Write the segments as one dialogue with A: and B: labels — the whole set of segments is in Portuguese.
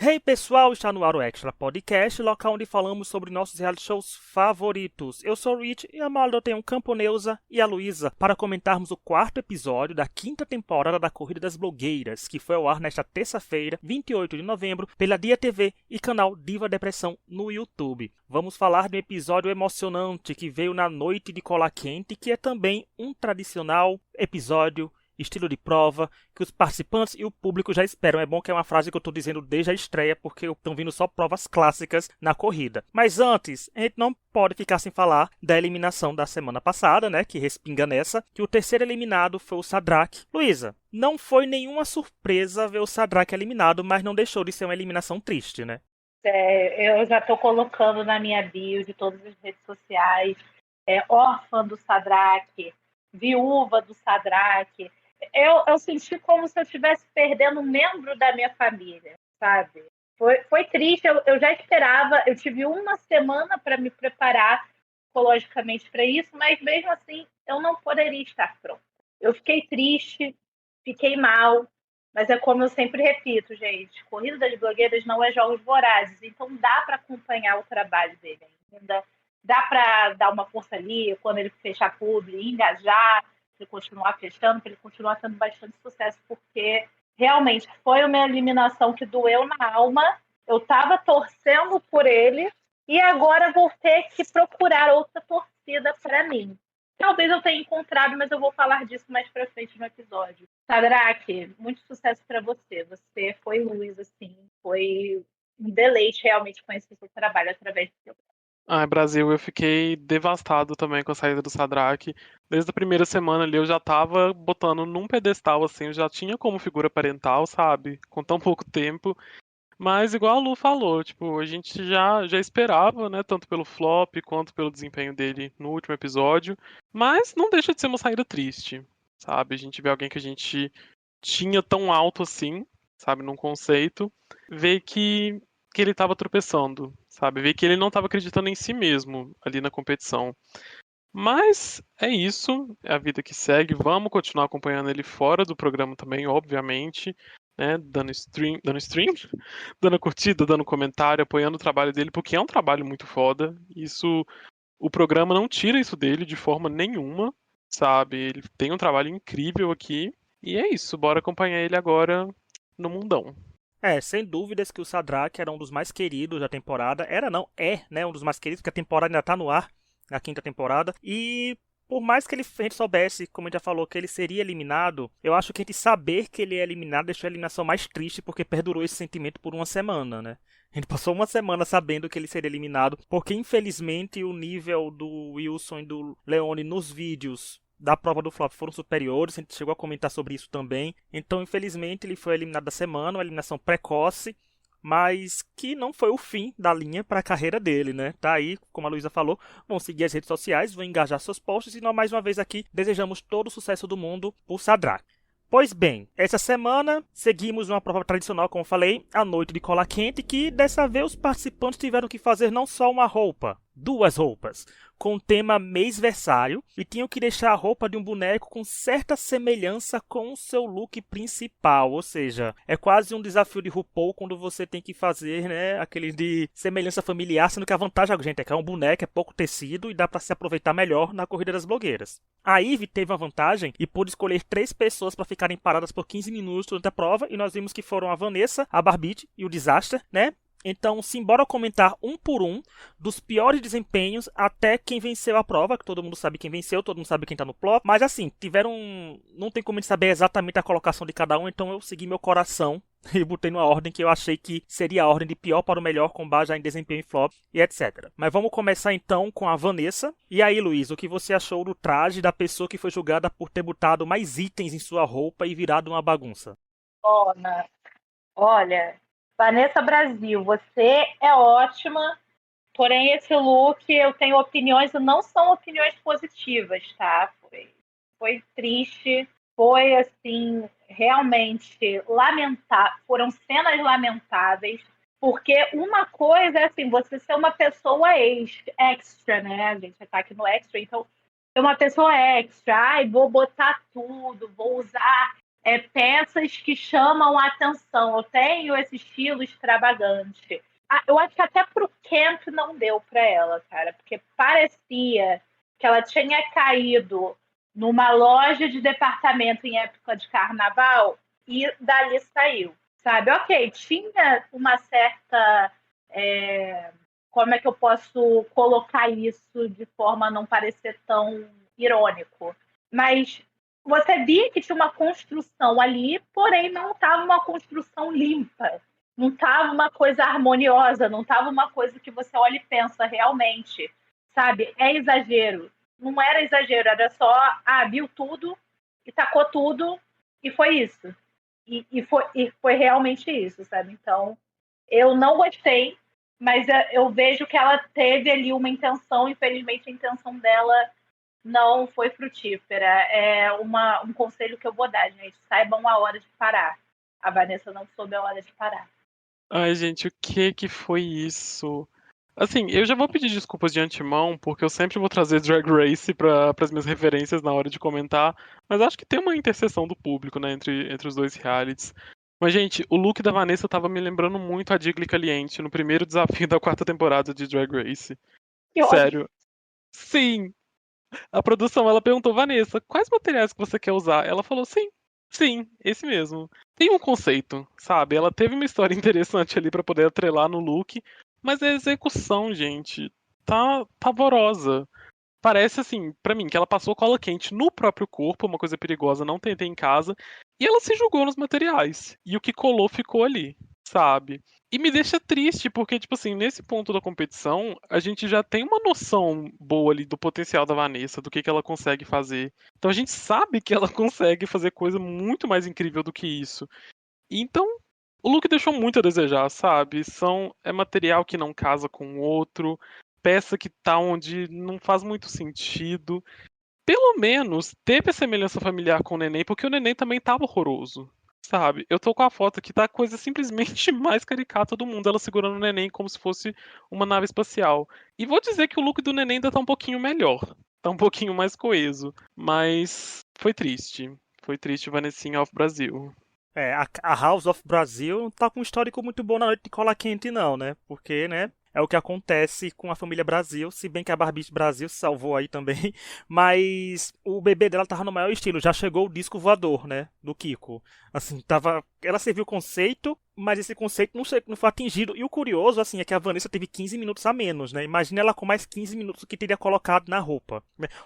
A: Hey pessoal, está no ar o Extra Podcast, local onde falamos sobre nossos reality shows favoritos. Eu sou o Rich e a Maldo tem um Camponeusa e a Luísa para comentarmos o quarto episódio da quinta temporada da Corrida das Blogueiras, que foi ao ar nesta terça-feira, 28 de novembro, pela Dia TV e canal Diva Depressão no YouTube. Vamos falar de um episódio emocionante que veio na noite de cola quente, que é também um tradicional episódio estilo de prova, que os participantes e o público já esperam. É bom que é uma frase que eu estou dizendo desde a estreia, porque estão vindo só provas clássicas na corrida. Mas antes, a gente não pode ficar sem falar da eliminação da semana passada, né, que respinga nessa, que o terceiro eliminado foi o Sadraque. Luísa, não foi nenhuma surpresa ver o Sadraque eliminado, mas não deixou de ser uma eliminação triste, né?
B: Eu já estou colocando na minha bio de todas as redes sociais, órfã do Sadraque, viúva do Sadraque. Eu senti como se eu estivesse perdendo um membro da minha família, sabe? Foi triste, eu já esperava, eu tive uma semana para me preparar psicologicamente para isso, mas mesmo assim eu não poderia estar pronta. Eu fiquei triste, fiquei mal, mas é como eu sempre repito, gente, Corrida das Blogueiras não é Jogos Vorazes, então dá para acompanhar o trabalho dele ainda, dá para dar uma força ali, quando ele fechar publi, engajar, ele continuar fechando, para ele continuar tendo bastante sucesso, porque realmente foi uma eliminação que doeu na alma, eu estava torcendo por ele, e agora vou ter que procurar outra torcida para mim. Talvez eu tenha encontrado, mas eu vou falar disso mais pra frente no episódio. Sadraque, muito sucesso para você. Você foi luz, assim. Foi um deleite realmente conhecer seu trabalho através do seu.
C: Ai, Brasil, eu fiquei devastado também com a saída do Sadraque. Desde a primeira semana ali eu já tava botando num pedestal, assim, eu já tinha como figura parental, sabe? Com tão pouco tempo. Mas igual a Lu falou, tipo, a gente já esperava, né? Tanto pelo flop quanto pelo desempenho dele no último episódio. Mas não deixa de ser uma saída triste, sabe? A gente vê alguém que a gente tinha tão alto assim, sabe, num conceito, ver que ele tava tropeçando, sabe? Ver que ele não tava acreditando em si mesmo ali na competição. Mas é isso, é a vida que segue. Vamos continuar acompanhando ele fora do programa também, obviamente, né? Dando stream, dando curtida, dando comentário, apoiando o trabalho dele, porque é um trabalho muito foda. Isso, o programa não tira isso dele de forma nenhuma, sabe? Ele tem um trabalho incrível aqui. E é isso, bora acompanhar ele agora no mundão.
A: Sem dúvidas que o Sadraque era um dos mais queridos da temporada. Era não, é, né, um dos mais queridos, porque a temporada ainda tá no ar, na quinta temporada. E por mais que a gente soubesse, como a gente já falou, que ele seria eliminado, eu acho que a gente saber que ele é eliminado deixou a eliminação mais triste, porque perdurou esse sentimento por uma semana, né? A gente passou uma semana sabendo que ele seria eliminado, porque infelizmente o nível do Wilson e do Leone nos vídeos da prova do flop foram superiores, a gente chegou a comentar sobre isso também. Então, infelizmente, ele foi eliminado da semana, uma eliminação precoce, mas que não foi o fim da linha para a carreira dele, né? Tá aí, como a Luísa falou, vão seguir as redes sociais, vão engajar seus posts e nós mais uma vez aqui desejamos todo o sucesso do mundo por Sadraque. Pois bem, essa semana seguimos uma prova tradicional, como falei, a noite de cola quente, que dessa vez os participantes tiveram que fazer não só uma roupa, duas roupas, com o tema mêsversário, e tinham que deixar a roupa de um boneco com certa semelhança com o seu look principal, ou seja, é quase um desafio de RuPaul quando você tem que fazer, né, aquele de semelhança familiar, sendo que a vantagem, gente, é que é um boneco, é pouco tecido e dá para se aproveitar melhor na corrida das blogueiras. A Ivy teve uma vantagem e pôde escolher 3 pessoas para ficarem paradas por 15 minutos durante a prova, e nós vimos que foram a Vanessa, a Barbite e o Disaster, né? Então, simbora comentar um por um, dos piores desempenhos até quem venceu a prova, que todo mundo sabe quem venceu, todo mundo sabe quem tá no plot. Mas assim, não tem como saber exatamente a colocação de cada um, então eu segui meu coração e botei numa ordem que eu achei que seria a ordem de pior para o melhor, com base em desempenho e flop e etc. Mas vamos começar então com a Vanessa. E aí, Luiz, o que você achou do traje da pessoa que foi julgada por ter botado mais itens em sua roupa e virado uma bagunça?
B: Olha, Vanessa Brasil, você é ótima, porém esse look eu tenho opiniões e não são opiniões positivas, tá? Foi triste, foi assim, realmente lamentável, foram cenas lamentáveis, porque uma coisa é assim, você ser uma pessoa extra, né? A gente tá aqui no extra, então ser uma pessoa extra, ai, vou botar tudo, vou usar peças que chamam a atenção. Eu tenho esse estilo extravagante. Eu acho que até pro camp não deu para ela, cara, porque parecia que ela tinha caído numa loja de departamento em época de carnaval e dali saiu, sabe? Ok, tinha uma certa. Como é que eu posso colocar isso de forma a não parecer tão irônico? Mas você via que tinha uma construção ali, porém não estava uma construção limpa. Não estava uma coisa harmoniosa, não estava uma coisa que você olha e pensa realmente, sabe? É exagero. Não era exagero, era só, viu tudo e tacou tudo e foi isso. E foi realmente isso, sabe? Então, eu não gostei, mas eu vejo que ela teve ali uma intenção, infelizmente a intenção dela não foi frutífera. É um conselho que eu vou dar, gente. Saibam a hora de parar. A Vanessa não soube a hora de parar.
C: Ai, gente, o que foi isso? Assim, eu já vou pedir desculpas de antemão, porque eu sempre vou trazer Drag Race para as minhas referências na hora de comentar, mas acho que tem uma interseção do público, né, entre os dois realities. Mas, gente, o look da Vanessa tava me lembrando muito a Digli Caliente no primeiro desafio da quarta temporada de Drag Race.
B: Que ódio.
C: Sério. Sim! A produção, ela perguntou, Vanessa, quais materiais que você quer usar? Ela falou, sim, esse mesmo. Tem um conceito, sabe? Ela teve uma história interessante ali pra poder atrelar no look, mas a execução, gente, tá pavorosa. Parece assim, pra mim, que ela passou cola quente no próprio corpo, uma coisa perigosa, não tentei em casa, e ela se jogou nos materiais. E o que colou ficou ali, sabe? E me deixa triste, porque, tipo assim, nesse ponto da competição, a gente já tem uma noção boa ali do potencial da Vanessa, do que ela consegue fazer. Então a gente sabe que ela consegue fazer coisa muito mais incrível do que isso. E então, o look deixou muito a desejar, sabe? É material que não casa com o outro, peça que tá onde não faz muito sentido. Pelo menos teve a semelhança familiar com o neném, porque o neném também tava horroroso. Sabe? Eu tô com a foto aqui, tá a coisa simplesmente mais caricata do mundo, ela segurando o neném como se fosse uma nave espacial. E vou dizer que o look do neném ainda tá um pouquinho melhor. Tá um pouquinho mais coeso. Mas foi triste. Foi triste, Vanessinha of Brasil.
A: A House of Brasil não tá com um histórico muito bom na noite de cola quente, não, né? Porque, né? É o que acontece com a família Brasil, se bem que a Barbie Brasil se salvou aí também. Mas o bebê dela tava no maior estilo. Já chegou o disco voador, né? Do Kiko. Assim, tava. Ela serviu o conceito, mas esse conceito não foi atingido. E o curioso, assim, é que a Vanessa teve 15 minutos a menos, né? Imagina ela com mais 15 minutos que teria colocado na roupa.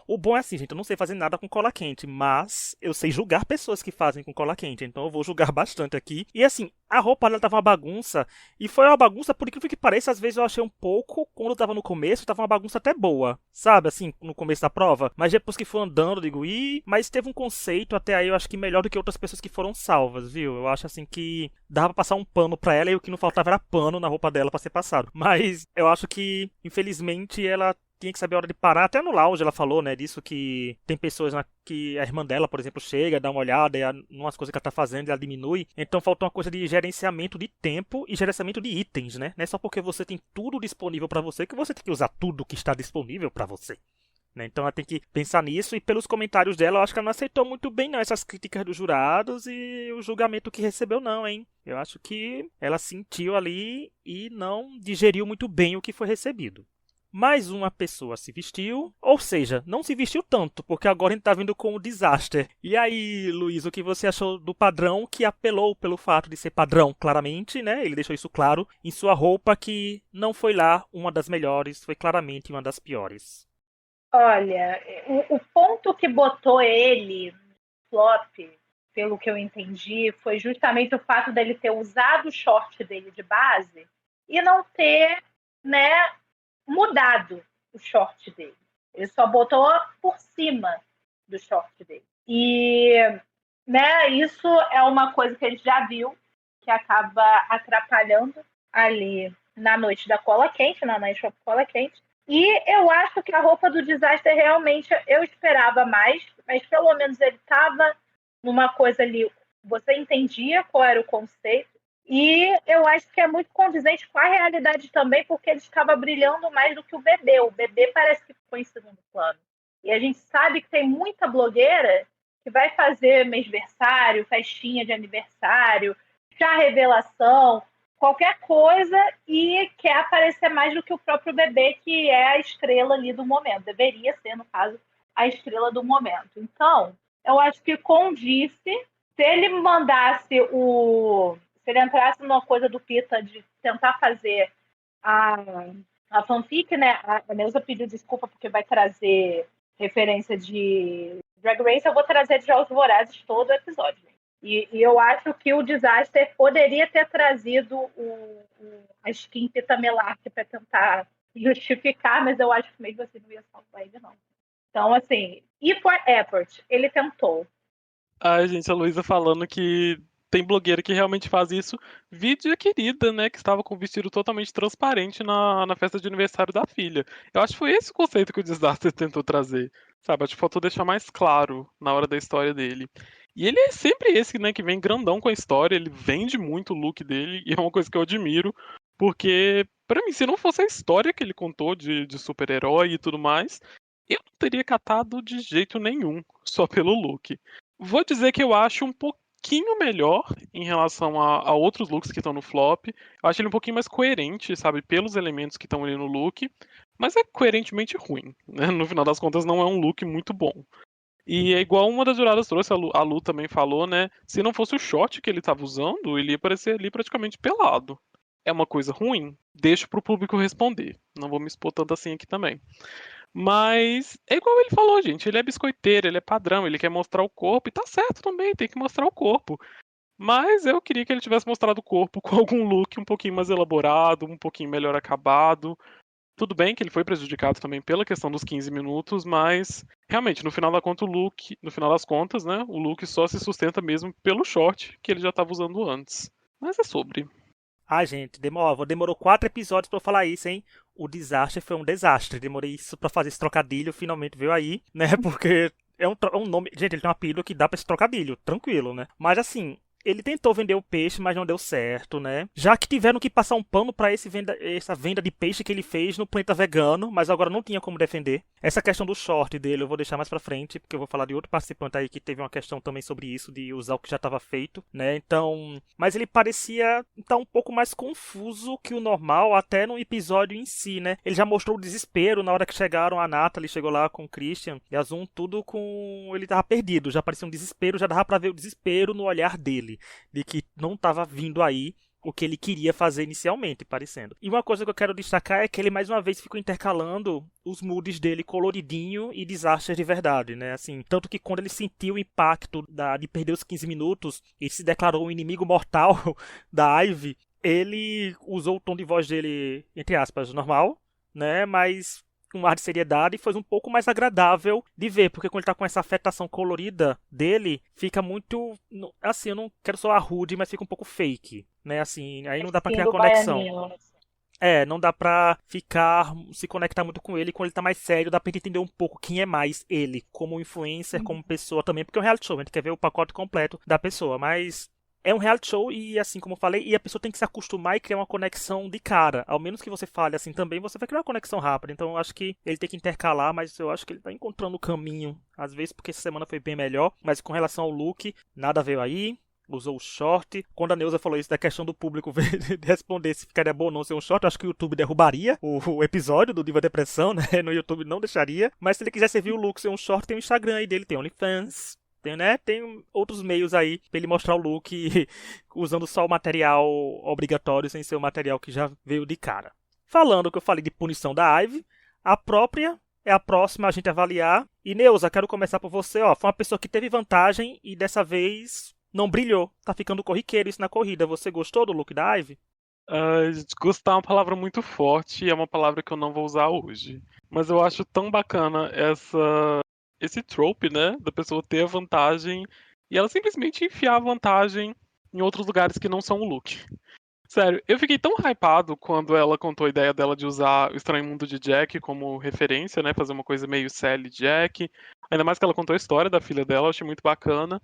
A: O bom é assim, gente, eu não sei fazer nada com cola quente, mas eu sei julgar pessoas que fazem com cola quente. Então eu vou julgar bastante aqui. E assim, a roupa dela tava uma bagunça. E foi uma bagunça, por incrível que pareça, às vezes eu achei um pouco, quando eu tava no começo, tava uma bagunça até boa. Sabe, assim, no começo da prova. Mas depois que foi andando, eu digo, mas teve um conceito até aí, eu acho que melhor do que outras pessoas que foram salvas, viu? Eu acho assim que dava pra passar um pano pra ela e o que não faltava era pano na roupa dela pra ser passado. Mas eu acho que, infelizmente, ela tinha que saber a hora de parar. Até no lounge ela falou, né, disso que tem pessoas que a irmã dela, por exemplo, chega, dá uma olhada, e umas coisas que ela tá fazendo, ela diminui. Então falta uma coisa de gerenciamento de tempo e gerenciamento de itens, né? Não é só porque você tem tudo disponível pra você que você tem que usar tudo que está disponível pra você. Né? Então ela tem que pensar nisso, e pelos comentários dela, eu acho que ela não aceitou muito bem não essas críticas dos jurados e o julgamento que recebeu não, hein? Eu acho que ela sentiu ali e não digeriu muito bem o que foi recebido. Mais uma pessoa se vestiu, ou seja, não se vestiu tanto, porque agora a gente tá vindo com o Disaster. E aí, Luiz, o que você achou do padrão, que apelou pelo fato de ser padrão, claramente, né? Ele deixou isso claro em sua roupa, que não foi lá uma das melhores, foi claramente uma das piores.
B: Olha, o ponto que botou ele no flop, pelo que eu entendi, foi justamente o fato dele ter usado o short dele de base e não ter, né, mudado o short dele. Ele só botou por cima do short dele. E, né, isso é uma coisa que a gente já viu, que acaba atrapalhando ali na noite da cola quente, na Night of Cola Quente. E eu acho que a roupa do Disaster realmente eu esperava mais, mas pelo menos ele estava numa coisa ali, você entendia qual era o conceito, e eu acho que é muito condizente com a realidade também, porque ele estava brilhando mais do que o bebê. O bebê parece que ficou em segundo plano. E a gente sabe que tem muita blogueira que vai fazer mêsversário, festinha de aniversário, chá revelação, qualquer coisa, e quer aparecer mais do que o próprio bebê, que é a estrela ali do momento. Deveria ser, no caso, a estrela do momento. Então, eu acho que condice. Se ele mandasse se ele entrasse numa coisa do Pita de tentar fazer a fanfic, né? A Neuza pediu desculpa porque vai trazer referência de Drag Race. Eu vou trazer de Jogos Vorazes todo o episódio. E eu acho que o Disaster poderia ter trazido a skin Pita Melark para tentar justificar, mas eu acho que mesmo assim não ia salvar ele, não. Então, assim, e for effort, ele tentou.
C: Ai, gente, a Luísa falando que tem blogueira que realmente faz isso. Vídeo a querida, né, que estava com o vestido totalmente transparente na festa de aniversário da filha. Eu acho que foi esse o conceito que o Disaster tentou trazer, sabe? Acho que faltou deixar mais claro na hora da história dele. E ele é sempre esse, né, que vem grandão com a história, ele vende muito o look dele, e é uma coisa que eu admiro, porque, pra mim, se não fosse a história que ele contou de super-herói e tudo mais, eu não teria catado de jeito nenhum, só pelo look. Vou dizer que eu acho um pouquinho melhor em relação a outros looks que estão no flop. Eu acho ele um pouquinho mais coerente, sabe, pelos elementos que estão ali no look, mas é coerentemente ruim, né? No final das contas, não é um look muito bom. E é igual uma das juradas trouxe, a Lu também falou, né? Se não fosse o short que ele estava usando, ele ia aparecer ali praticamente pelado. É uma coisa ruim? Deixo pro público responder. Não vou me expor tanto assim aqui também. Mas é igual ele falou, gente. Ele é biscoiteiro, ele é padrão, ele quer mostrar o corpo. E tá certo também, tem que mostrar o corpo. Mas eu queria que ele tivesse mostrado o corpo com algum look um pouquinho mais elaborado, um pouquinho melhor acabado. Tudo bem que ele foi prejudicado também pela questão dos 15 minutos, mas realmente, no final da conta, o look, no final das contas, né, o look só se sustenta mesmo pelo short que ele já estava usando antes. Mas é sobre.
A: Ah, gente, demorou 4 episódios pra eu falar isso, hein? O desastre foi um desastre. Demorei isso pra fazer esse trocadilho, finalmente veio aí, né? Porque é um nome. Gente, ele tem um apelido que dá pra esse trocadilho, tranquilo, né? Mas assim. Ele tentou vender o peixe, mas não deu certo, né? Já que tiveram que passar um pano pra essa venda de peixe que ele fez no planeta vegano, mas agora não tinha como defender. Essa questão do short dele eu vou deixar mais pra frente, porque eu vou falar de outro participante aí que teve uma questão também sobre isso, de usar o que já estava feito, né? Então. Mas ele parecia estar um pouco mais confuso que o normal, até no episódio em si, né? Ele já mostrou o desespero na hora que chegaram, a Natalie chegou lá com o Christian, e a Zoom tudo com. Ele tava perdido, já parecia um desespero, já dava pra ver o desespero no olhar dele. De que não estava vindo aí o que ele queria fazer inicialmente, parecendo. E uma coisa que eu quero destacar é que ele mais uma vez ficou intercalando os moods dele coloridinho e desastres de verdade, né? Assim, tanto que quando ele sentiu o impacto de perder os 15 minutos e se declarou um inimigo mortal da Ivy, ele usou o tom de voz dele, entre aspas, normal, né? Mas com um ar de seriedade e foi um pouco mais agradável de ver, porque quando ele tá com essa afetação colorida dele, fica muito, assim, eu não quero soar rude, mas fica um pouco fake, né, assim, aí não dá pra criar conexão. Não dá pra se conectar muito com ele, quando ele tá mais sério, dá pra entender um pouco quem é mais ele, como influencer, como pessoa também, porque é um reality show, a gente quer ver o pacote completo da pessoa, mas é um reality show e, assim como eu falei, e a pessoa tem que se acostumar e criar uma conexão de cara. Ao menos que você fale assim também, você vai criar uma conexão rápida. Então eu acho que ele tem que intercalar, mas eu acho que ele tá encontrando o caminho. Às vezes porque essa semana foi bem melhor. Mas com relação ao look, nada veio aí. Usou o short. Quando a Neuza falou isso da questão do público responder se ficaria bom ou não ser um short, eu acho que o YouTube derrubaria o episódio do Diva Depressão, né? No YouTube não deixaria. Mas se ele quiser servir o look ser um short, tem o Instagram aí dele, tem OnlyFans. Tem outros meios aí pra ele mostrar o look usando só o material obrigatório, sem ser o material que já veio de cara. Falando que eu falei de punição da Ivy, a própria é a próxima a gente avaliar. E Neuza, quero começar por você, ó. Foi uma pessoa que teve vantagem e dessa vez não brilhou. Tá ficando corriqueiro isso na corrida. Você gostou do look da Ivy?
C: Gostar é uma palavra muito forte e é uma palavra que eu não vou usar hoje. Mas eu acho tão bacana esse trope, né, da pessoa ter a vantagem e ela simplesmente enfiar a vantagem em outros lugares que não são o look. Sério, eu fiquei tão hypado quando ela contou a ideia dela de usar o Estranho Mundo de Jack como referência, né, fazer uma coisa meio Sally Jack. Ainda mais que ela contou a história da filha dela, eu achei muito bacana.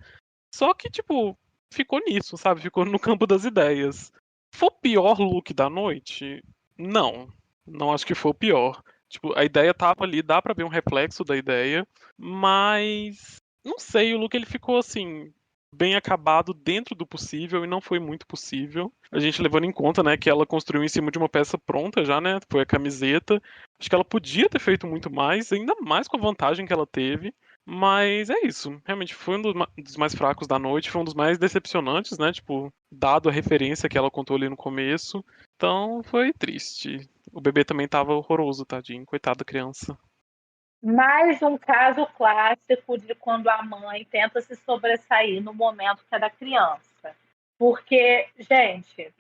C: Só que, tipo, ficou nisso, sabe? Ficou no campo das ideias. Foi o pior look da noite? Não. Não acho que foi o pior. Tipo, a ideia tava ali, dá pra ver um reflexo da ideia, mas Não sei, o look ele ficou assim, bem acabado dentro do possível e não foi muito possível. A gente levando em conta, né, que ela construiu em cima de uma peça pronta já, né? Foi a camiseta. Acho que ela podia ter feito muito mais, ainda mais com a vantagem que ela teve. Mas é isso. Realmente foi um dos mais fracos da noite, foi um dos mais decepcionantes, né? Tipo, dado a referência que ela contou ali no começo. Então foi triste. O bebê também tava horroroso, tadinho. Coitado da criança.
B: Mais um caso clássico de quando a mãe tenta se sobressair no momento que é da criança. Porque, gente,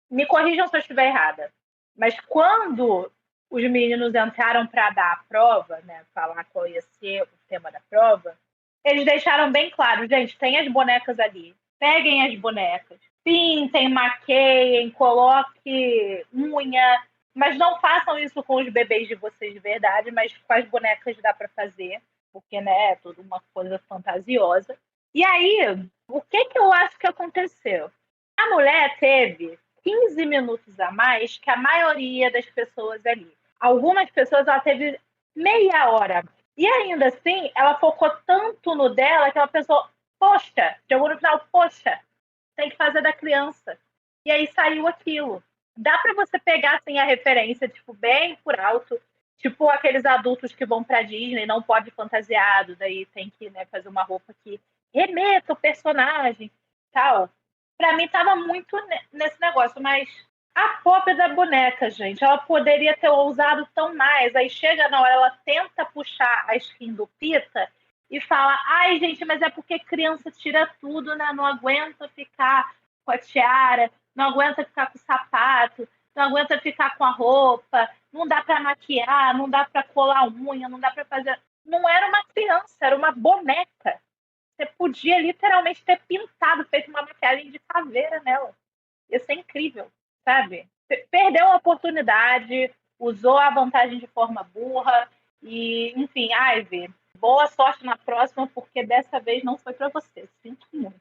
B: me corrijam se eu estiver errada, mas quando os meninos entraram para dar a prova, né, falar qual ia ser o tema da prova, eles deixaram bem claro, gente, tem as bonecas ali, peguem as bonecas, pintem, maqueiem, coloque unha, mas não façam isso com os bebês de vocês de verdade, mas com as bonecas dá para fazer, porque né, é toda uma coisa fantasiosa. E aí, o que eu acho que aconteceu? A mulher teve 15 minutos a mais que a maioria das pessoas ali. Algumas pessoas ela teve meia hora. E ainda assim, ela focou tanto no dela que ela pensou, poxa, chegou no final, poxa, tem que fazer da criança. E aí saiu aquilo. Dá para você pegar assim a referência, tipo, bem por alto, tipo aqueles adultos que vão para Disney, não pode fantasiado, daí tem que, né, fazer uma roupa que remeta o personagem, tal. Para mim tava muito nesse negócio, mas a pop da boneca, gente, ela poderia ter ousado tão mais. Aí chega na hora, ela tenta puxar a skin do Pita e fala: ai, gente, mas é porque criança tira tudo, né? Não aguenta ficar com a tiara, não aguenta ficar com o sapato, não aguenta ficar com a roupa, não dá para maquiar, não dá para colar unha, não dá para fazer. Não era uma criança, era uma boneca. Você podia literalmente ter pintado, feito uma maquiagem de caveira nela. Ia ser incrível, sabe? Perdeu a oportunidade, usou a vantagem de forma burra e, enfim, Ivy, boa sorte na próxima, porque dessa vez não foi para você. Sinto muito.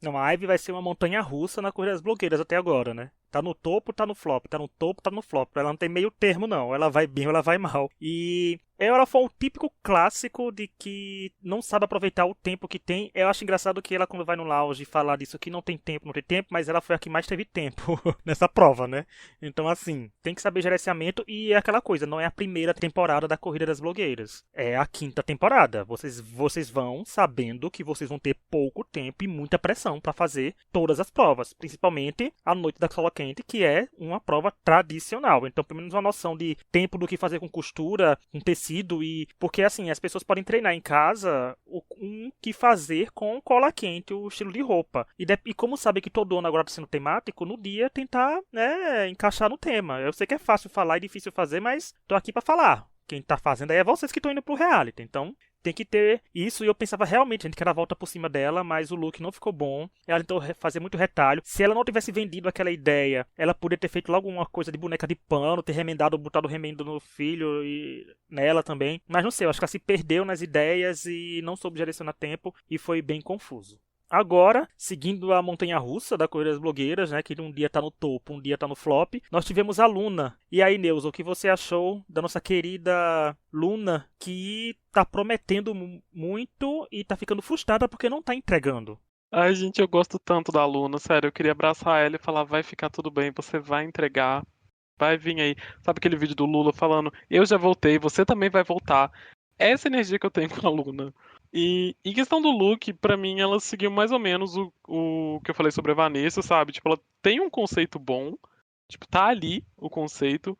A: Não, a Ivy vai ser uma montanha russa na corrida das blogueiras até agora, né? Tá no topo, tá no flop, tá no topo, tá no flop. Ela não tem meio termo, não. Ela vai bem ou ela vai mal. E ela foi um típico clássico de que não sabe aproveitar o tempo que tem. Eu acho engraçado que ela, quando vai no lounge falar disso que não tem tempo, mas ela foi a que mais teve tempo nessa prova, né? Então, assim, tem que saber gerenciamento e é aquela coisa, não é a primeira temporada da Corrida das Blogueiras. É a quinta temporada. Vocês vão sabendo que vocês vão ter pouco tempo e muita pressão para fazer todas as provas, principalmente a Noite da Sola Quente, que é uma prova tradicional. Então, pelo menos uma noção de tempo do que fazer com costura, com tecido e porque assim, as pessoas podem treinar em casa o que fazer com cola quente, o estilo de roupa. E como sabe que todo ano agora está sendo temático, no dia tentar, né, encaixar no tema. Eu sei que é fácil falar e difícil fazer, mas tô aqui para falar. Quem tá fazendo aí é vocês que estão indo pro reality. Então, tem que ter isso, e eu pensava realmente, gente, que era a volta por cima dela, mas o look não ficou bom. Ela tentou fazer muito retalho. Se ela não tivesse vendido aquela ideia, ela poderia ter feito logo uma coisa de boneca de pano, ter remendado, botado o remendo no filho e nela também. Mas não sei, eu acho que ela se perdeu nas ideias e não soube direcionar tempo e foi bem confuso. Agora, seguindo a montanha-russa da Corrida das Blogueiras, né, que um dia tá no topo, um dia tá no flop, nós tivemos a Luna. E aí, Neuza, o que você achou da nossa querida Luna, que tá prometendo muito e tá ficando frustrada porque não tá entregando?
C: Ai, gente, eu gosto tanto da Luna, sério. Eu queria abraçar ela e falar: vai ficar tudo bem, você vai entregar, vai vir aí. Sabe aquele vídeo do Lula falando: eu já voltei, você também vai voltar. Essa energia que eu tenho com a Luna. E em questão do look, pra mim, ela seguiu mais ou menos o que eu falei sobre a Vanessa, sabe? Tipo, ela tem um conceito bom. Tipo, tá ali o conceito.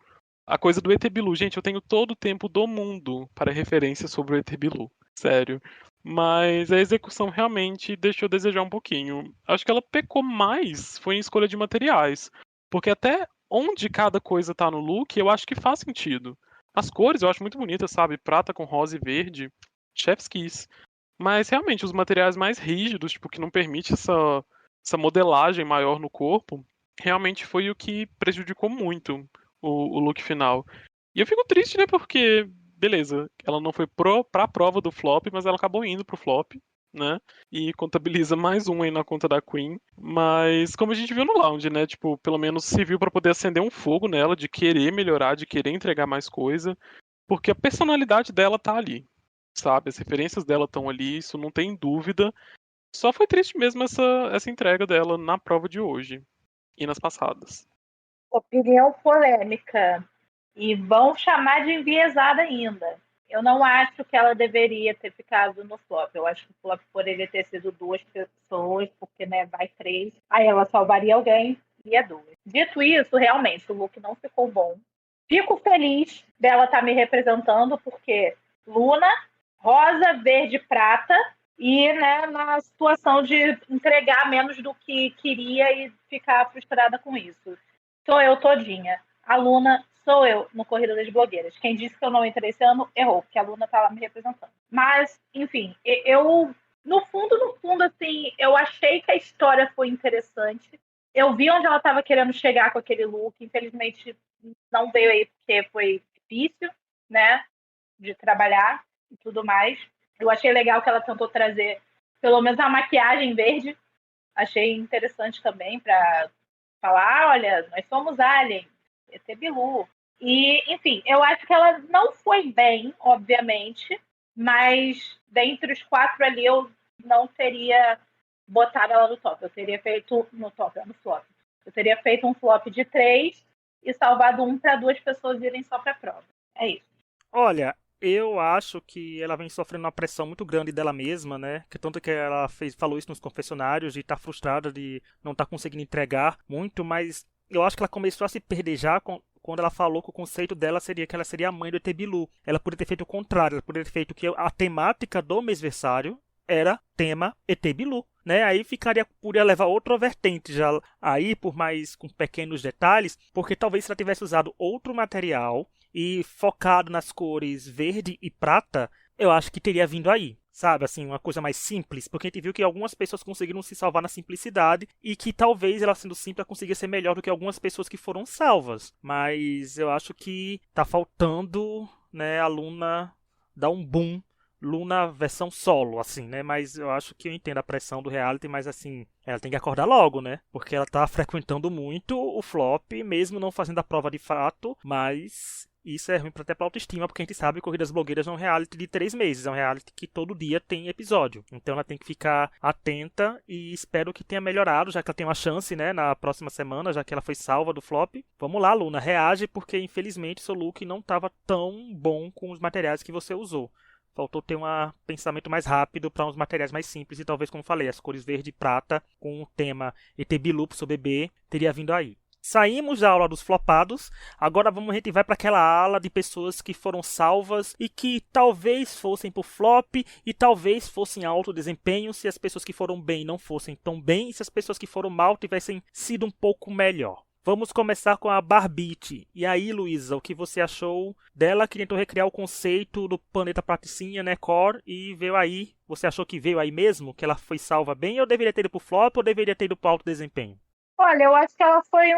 C: A coisa do ET Bilu. Gente, eu tenho todo o tempo do mundo para referência sobre o ET Bilu. Sério. Mas a execução realmente deixou a desejar um pouquinho. Acho que ela pecou mais foi em escolha de materiais. Porque até onde cada coisa tá no look, eu acho que faz sentido. As cores eu acho muito bonitas, sabe? Prata com rosa e verde. Chef's kiss. Mas realmente os materiais mais rígidos, tipo, que não permite essa modelagem maior no corpo, realmente foi o que prejudicou muito o look final. E eu fico triste, né? Porque, beleza, ela não foi pra prova do flop, mas ela acabou indo pro flop, né? E contabiliza mais um aí na conta da Queen. Mas, como a gente viu no lounge, né? Tipo, pelo menos serviu pra poder acender um fogo nela, de querer melhorar, de querer entregar mais coisa. Porque a personalidade dela tá ali. sabe? As referências dela estão ali, isso não tem dúvida. Só foi triste mesmo essa entrega dela na prova de hoje e nas passadas.
B: Opinião polêmica. E vão chamar de enviesada ainda. Eu não acho que ela deveria ter ficado no flop. Eu acho que o flop poderia ter sido 2 pessoas, porque né, vai 3. Aí ela salvaria alguém e é 2. Dito isso, realmente, o look não ficou bom. Fico feliz dela estar me representando, porque Luna, rosa, verde, prata, e né, na situação de entregar menos do que queria e ficar frustrada com isso. Sou eu todinha. A Luna sou eu no Corrida das Blogueiras. Quem disse que eu não entrei esse ano, errou, porque a Luna tá lá me representando. Mas, enfim, eu, no fundo, assim, eu achei que a história foi interessante. Eu vi onde ela estava querendo chegar com aquele look. Infelizmente, não veio aí porque foi difícil, né, de trabalhar e tudo mais. Eu achei legal que ela tentou trazer, pelo menos, a maquiagem verde. Achei interessante também para falar, olha, nós somos Alien, ET Bilu. E, enfim, eu acho que ela não foi bem, obviamente, mas dentre os 4 ali eu não teria botado ela no top. Eu teria feito no top, no flop. Eu teria feito um flop de 3 e salvado um para 2 pessoas irem só para a prova. É isso.
A: Olha, eu acho que ela vem sofrendo uma pressão muito grande dela mesma, né? Que tanto que ela falou isso nos confessionários, de estar frustrada, de não estar conseguindo entregar muito, mas eu acho que ela começou a se perder já quando ela falou que o conceito dela seria que ela seria a mãe do ET Bilu. Ela poderia ter feito o contrário, ela poderia ter feito que a temática do mêsversário era tema ET Bilu. Né, aí poderia levar outra vertente já aí, por mais com pequenos detalhes, porque talvez se ela tivesse usado outro material e focado nas cores verde e prata, eu acho que teria vindo aí. Sabe, assim, uma coisa mais simples, porque a gente viu que algumas pessoas conseguiram se salvar na simplicidade e que talvez ela sendo simples ela conseguia ser melhor do que algumas pessoas que foram salvas. Mas eu acho que tá faltando, né, a Luna dar um boom Luna versão solo, assim, né? Mas eu acho que eu entendo a pressão do reality, mas assim, ela tem que acordar logo, né? Porque ela tá frequentando muito o flop, mesmo não fazendo a prova de fato, mas isso é ruim até pra autoestima, porque a gente sabe que Corridas Blogueiras é um reality de 3 meses, é um reality que todo dia tem episódio. Então ela tem que ficar atenta e espero que tenha melhorado, já que ela tem uma chance, né, na próxima semana, já que ela foi salva do flop. Vamos lá, Luna, reage, porque infelizmente seu look não estava tão bom com os materiais que você usou. Faltou ter um pensamento mais rápido para uns materiais mais simples e talvez, como falei, as cores verde e prata com o tema ET Bilu pro seu bebê teria vindo aí. Saímos da aula dos flopados, agora a gente vai para aquela ala de pessoas que foram salvas e que talvez fossem por flop e talvez fossem alto desempenho se as pessoas que foram bem não fossem tão bem e se as pessoas que foram mal tivessem sido um pouco melhor. Vamos começar com a Barbite. E aí, Luísa, o que você achou dela que tentou recriar o conceito do planeta Patricinha, né, Core, e veio aí? Você achou que veio aí mesmo? Que ela foi salva bem? Ou deveria ter ido pro flop ou deveria ter ido pro alto desempenho?
B: Olha, eu acho que ela foi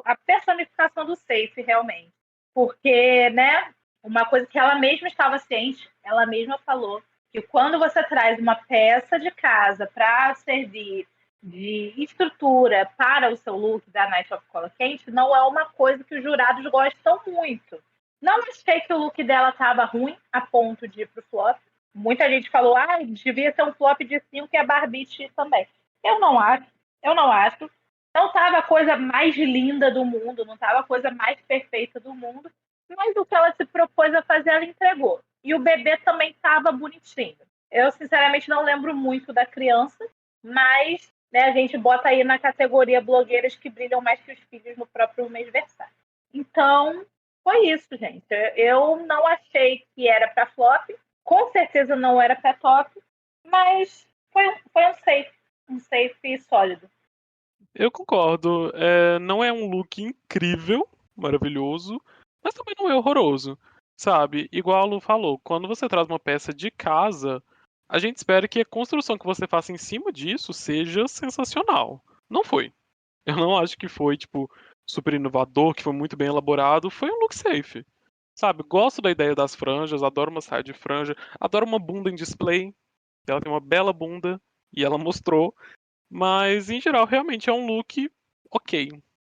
B: a personificação do safe, realmente. Porque, né, uma coisa que ela mesma estava ciente, ela mesma falou que quando você traz uma peça de casa para servir de estrutura para o seu look da Night of Color Quente, não é uma coisa que os jurados gostam muito. Não achei que o look dela estava ruim a ponto de ir pro flop. Muita gente falou, devia ser um flop de 5 e a Barbite também. Eu não acho. Eu não acho. Não estava a coisa mais linda do mundo, não estava a coisa mais perfeita do mundo, mas o que ela se propôs a fazer, ela entregou. E o bebê também estava bonitinho. Eu, sinceramente, não lembro muito da criança, mas né, a gente bota aí na categoria blogueiras que brilham mais que os filhos no próprio mêsversário. Então, foi isso, gente. Eu não achei que era para flop, com certeza não era para top, mas foi um safe sólido.
C: Eu concordo. Não é um look incrível, maravilhoso, mas também não é horroroso. Sabe? Igual a Lu falou, quando você traz uma peça de casa, a gente espera que a construção que você faça em cima disso seja sensacional. Não foi. Eu não acho que foi, tipo, super inovador, que foi muito bem elaborado. Foi um look safe. Sabe? Gosto da ideia das franjas, adoro uma saia de franja, adoro uma bunda em display. Ela tem uma bela bunda e ela mostrou. Mas, em geral, realmente é um look ok,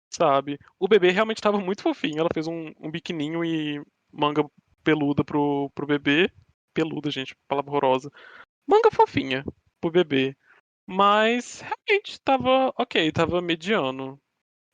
C: sabe? O bebê realmente estava muito fofinho. Ela fez um biquininho e manga peluda pro bebê. peluda, gente, palavra horrorosa. Manga fofinha pro bebê. Mas realmente tava ok, tava mediano.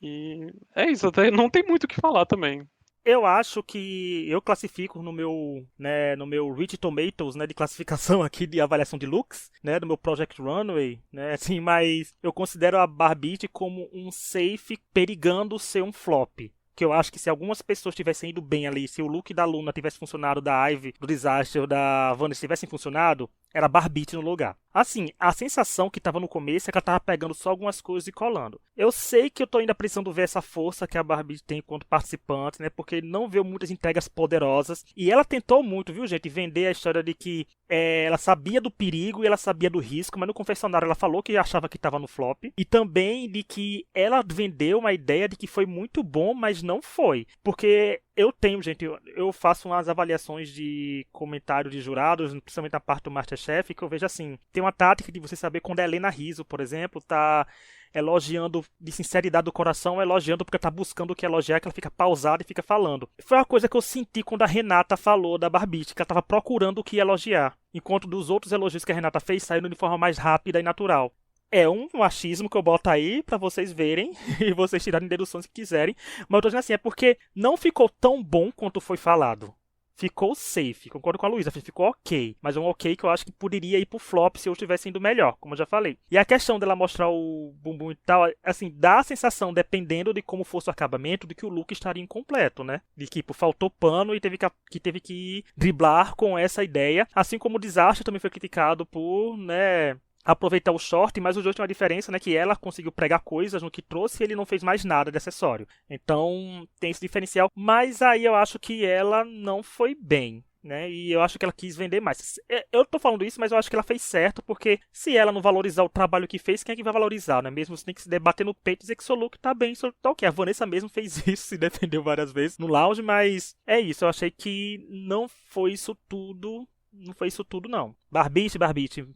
C: E é isso, até não tem muito o que falar também.
A: Eu acho que eu classifico no meu Rich Tomatoes, né, de classificação aqui de avaliação de looks, né, do meu Project Runway, né, assim, mas eu considero a Barbie como um safe perigando ser um flop. Que eu acho que se algumas pessoas tivessem ido bem ali, se o look da Luna tivesse funcionado, da Ivy, do Disaster, da Vanessa tivessem funcionado, era Barbie no lugar. Assim, a sensação que tava no começo é que ela tava pegando só algumas coisas e colando. Eu sei que eu tô ainda precisando ver essa força que a Barbie tem enquanto participante, né? Porque não veio muitas entregas poderosas. E ela tentou muito, viu, gente, vender a história de que ela sabia do perigo e ela sabia do risco, mas no confessionário ela falou que achava que tava no flop. E também de que ela vendeu uma ideia de que foi muito bom, mas não foi. Porque eu tenho, gente, eu faço umas avaliações de comentário de jurados, principalmente na parte do Masterchef, que eu vejo assim, tem uma tática de você saber quando a Helena Rizzo, por exemplo, tá elogiando de sinceridade do coração, elogiando porque tá buscando o que elogiar, que ela fica pausada e fica falando. Foi uma coisa que eu senti quando a Renata falou da Barbite, que ela tava procurando o que elogiar, enquanto dos outros elogios que a Renata fez saíram de forma mais rápida e natural. É um achismo que eu boto aí pra vocês verem e vocês tirarem deduções que quiserem. Mas eu tô dizendo assim, é porque não ficou tão bom quanto foi falado. Ficou safe, concordo com a Luísa, ficou ok. Mas é um ok que eu acho que poderia ir pro flop se eu estivesse indo melhor, como eu já falei. E a questão dela mostrar o bumbum e tal, assim, dá a sensação, dependendo de como fosse o acabamento, de que o look estaria incompleto, né? De que tipo, faltou pano e teve que driblar com essa ideia. Assim como o Desastre também foi criticado por, né, aproveitar o short, mas os dois têm uma diferença, né? Que ela conseguiu pregar coisas no que trouxe e ele não fez mais nada de acessório. Então tem esse diferencial. Mas aí eu acho que ela não foi bem. Né? E eu acho que ela quis vender mais. Eu tô falando isso, mas eu acho que ela fez certo, porque se ela não valorizar o trabalho que fez, quem é que vai valorizar, né? Mesmo você tem que se debater no peito e dizer que seu look tá bem, seu look tá ok. A Vanessa mesmo fez isso, se defendeu várias vezes no lounge, mas é isso. Eu achei que não foi isso tudo. Não foi isso tudo, não. Barbite,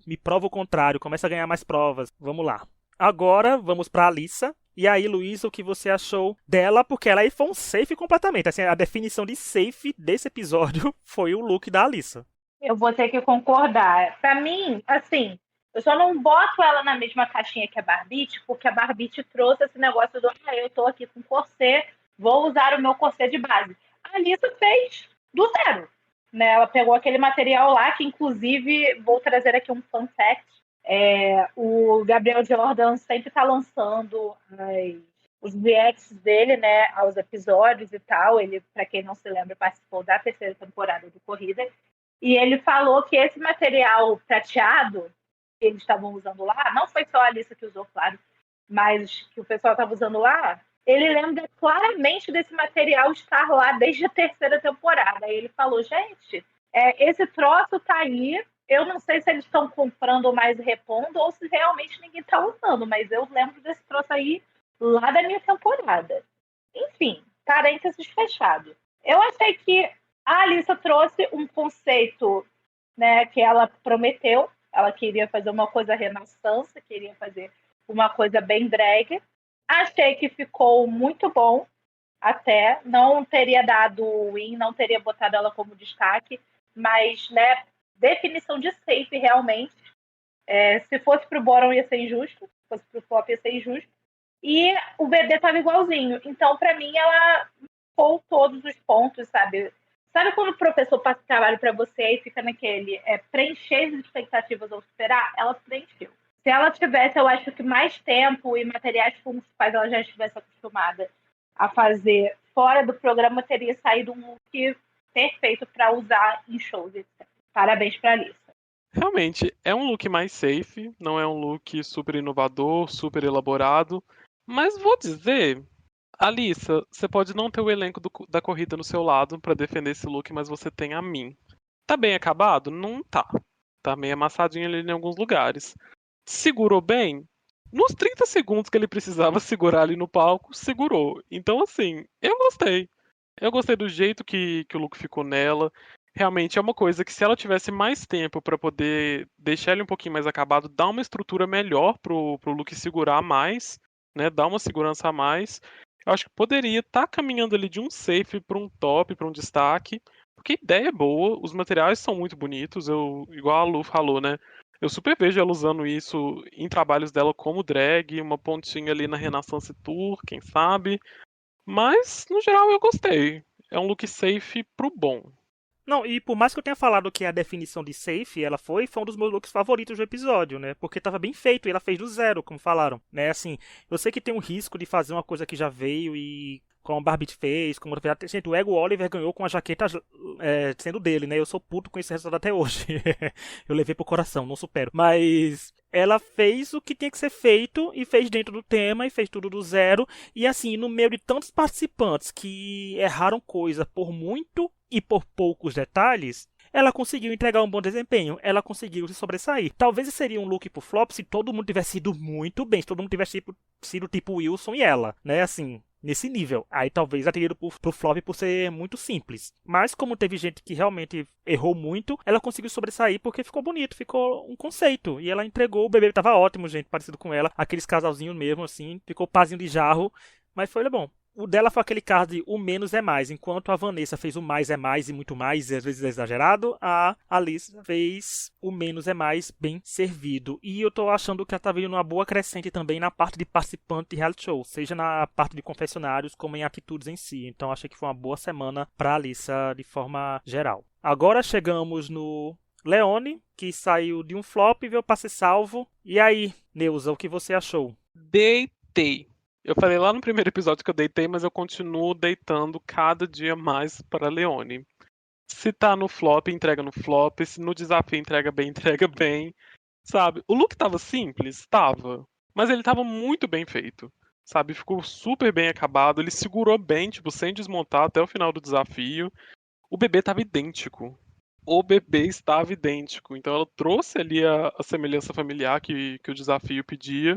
A: me prova o contrário. Começa a ganhar mais provas. Vamos lá. Agora, vamos pra Alissa. E aí, Luísa, o que você achou dela? Porque ela aí foi um safe completamente. Assim, a definição de safe desse episódio foi o look da Alissa.
B: Eu vou ter que concordar. Pra mim, assim, eu só não boto ela na mesma caixinha que a Barbite, porque a Barbite trouxe esse negócio do eu tô aqui com corset, vou usar o meu corset de base. A Alissa fez do zero. Né? Ela pegou aquele material lá, que inclusive, vou trazer aqui um fun fact, o Gabriel Jordan sempre está lançando os reacts dele, né, aos episódios e tal. Ele, para quem não se lembra, participou da 3ª temporada do Corrida. E ele falou que esse material prateado que eles estavam usando lá, não foi só a Alissa que usou, claro, mas que o pessoal estava usando lá, ele lembra claramente desse material estar lá desde a 3ª temporada. Aí ele falou, gente, esse troço tá aí, eu não sei se eles estão comprando ou mais repondo, ou se realmente ninguém tá usando, mas eu lembro desse troço aí lá da minha temporada. Enfim, parênteses fechado. Eu achei que a Alissa trouxe um conceito, né, que ela prometeu. Ela queria fazer uma coisa renaissance, queria fazer uma coisa bem drag. Achei que ficou muito bom, até. Não teria dado win, não teria botado ela como destaque, mas, né, definição de safe, realmente. Se fosse pro bottom ia ser injusto, se fosse pro flop ia ser injusto. E o bebê tava igualzinho. Então, para mim, ela pôs todos os pontos, sabe? Sabe quando o professor passa o trabalho para você e fica naquele preencher as expectativas ou superar? Ela preencheu. Se ela tivesse, eu acho que mais tempo e materiais com os quais ela já estivesse acostumada a fazer fora do programa, teria saído um look perfeito para usar em shows, etc. Parabéns para a Alissa.
C: Realmente, é um look mais safe, não é um look super inovador, super elaborado. Mas vou dizer, Alissa, você pode não ter o elenco da corrida no seu lado para defender esse look, mas você tem a mim. Tá bem acabado? Não tá. Tá meio amassadinho ali em alguns lugares. Segurou bem? Nos 30 segundos que ele precisava segurar ali no palco, segurou. Então, assim, eu gostei. Eu gostei do jeito que o look ficou nela. Realmente é uma coisa que, se ela tivesse mais tempo para poder deixar ele um pouquinho mais acabado, dar uma estrutura melhor pro look segurar mais, né? Dar uma segurança a mais. Eu acho que poderia estar caminhando ali de um safe para um top, para um destaque. Porque a ideia é boa, os materiais são muito bonitos, igual a Lu falou, né? Eu super vejo ela usando isso em trabalhos dela como drag, uma pontinha ali na Renaissance Tour, quem sabe. Mas, no geral, eu gostei. É um look safe pro bom.
A: Não, e por mais que eu tenha falado que a definição de safe ela foi um dos meus looks favoritos do episódio, né? Porque tava bem feito e ela fez do zero, como falaram, né? Assim, eu sei que tem um risco de fazer uma coisa que já veio e como a Barbie fez, como gente, o Ego Oliver ganhou com a jaqueta sendo dele, né? Eu sou puto com esse resultado até hoje. Eu levei pro coração, não supero. Mas ela fez o que tinha que ser feito e fez dentro do tema e fez tudo do zero. E assim, no meio de tantos participantes que erraram coisa por muito e por poucos detalhes, ela conseguiu entregar um bom desempenho, ela conseguiu se sobressair. Talvez seria um look pro flop se todo mundo tivesse ido muito bem, se todo mundo tivesse sido tipo Wilson e ela, né? Assim, nesse nível. Aí talvez ela teria ido pro flop por ser muito simples. Mas como teve gente que realmente errou muito, ela conseguiu sobressair porque ficou bonito, ficou um conceito. E ela entregou, o bebê tava ótimo, gente, parecido com ela. Aqueles casalzinhos mesmo, assim, ficou pazinho de jarro, mas foi bom. O dela foi aquele caso de o menos é mais. Enquanto a Vanessa fez o mais é mais e muito mais, e às vezes é exagerado, a Alice fez o menos é mais bem servido. E eu tô achando que ela tá vindo uma boa crescente também na parte de participante de reality show, seja na parte de confessionários como em atitudes em si. Então achei que foi uma boa semana pra Alice de forma geral. Agora chegamos no Leone, que saiu de um flop e veio pra ser salvo. E aí, Neuza, o que você achou?
C: Deitei. Eu falei lá no primeiro episódio que eu deitei, mas eu continuo deitando cada dia mais para Leone. Se tá no flop, entrega no flop. Se no desafio entrega bem, entrega bem. Sabe? O look tava simples? Tava. Mas ele tava muito bem feito. Sabe? Ficou super bem acabado. Ele segurou bem, tipo, sem desmontar até o final do desafio. O bebê tava idêntico. O bebê estava idêntico. Então ela trouxe ali a semelhança familiar que o desafio pedia.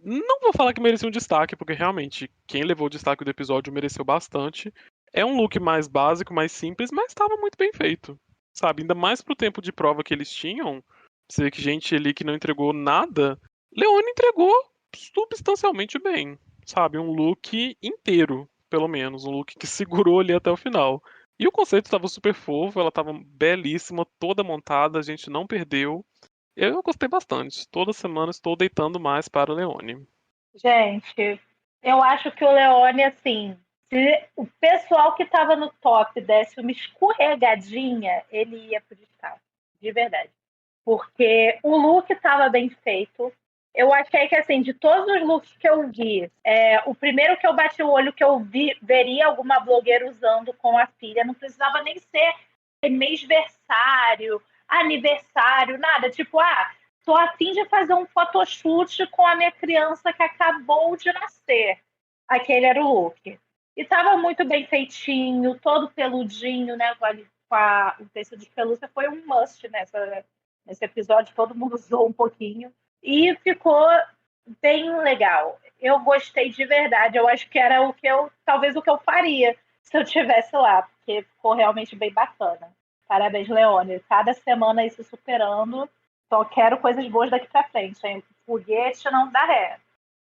C: Não vou falar que merecia um destaque, porque realmente quem levou o destaque do episódio mereceu bastante. É um look mais básico, mais simples, mas estava muito bem feito. Sabe? Ainda mais pro tempo de prova que eles tinham. Você vê que gente ali que não entregou nada. Leone entregou substancialmente bem. Sabe? Um look inteiro, pelo menos. Um look que segurou ali até o final. E o conceito estava super fofo, ela estava belíssima, toda montada, a gente não perdeu. Eu gostei bastante. Toda semana estou deitando mais para o Leone.
B: Gente, eu acho que o Leone, assim, se o pessoal que estava no top desse uma escorregadinha, ele ia pro destaque, de verdade. Porque o look estava bem feito. Eu achei que, assim, de todos os looks que eu vi, o primeiro que eu bati o olho, que eu veria alguma blogueira usando com a filha, não precisava nem ser mêsversário, aniversário, nada. Tipo, tô a fim de fazer um photoshoot com a minha criança que acabou de nascer. Aquele era o look. E tava muito bem feitinho, todo peludinho, né? O tecido de pelúcia foi um must nesse episódio, todo mundo usou um pouquinho. E ficou bem legal. Eu gostei de verdade. Eu acho que era talvez o que eu faria se eu estivesse lá, porque ficou realmente bem bacana. Parabéns, Leone. Cada semana aí se superando. Só quero coisas boas daqui pra frente, hein? Foguete não dá ré.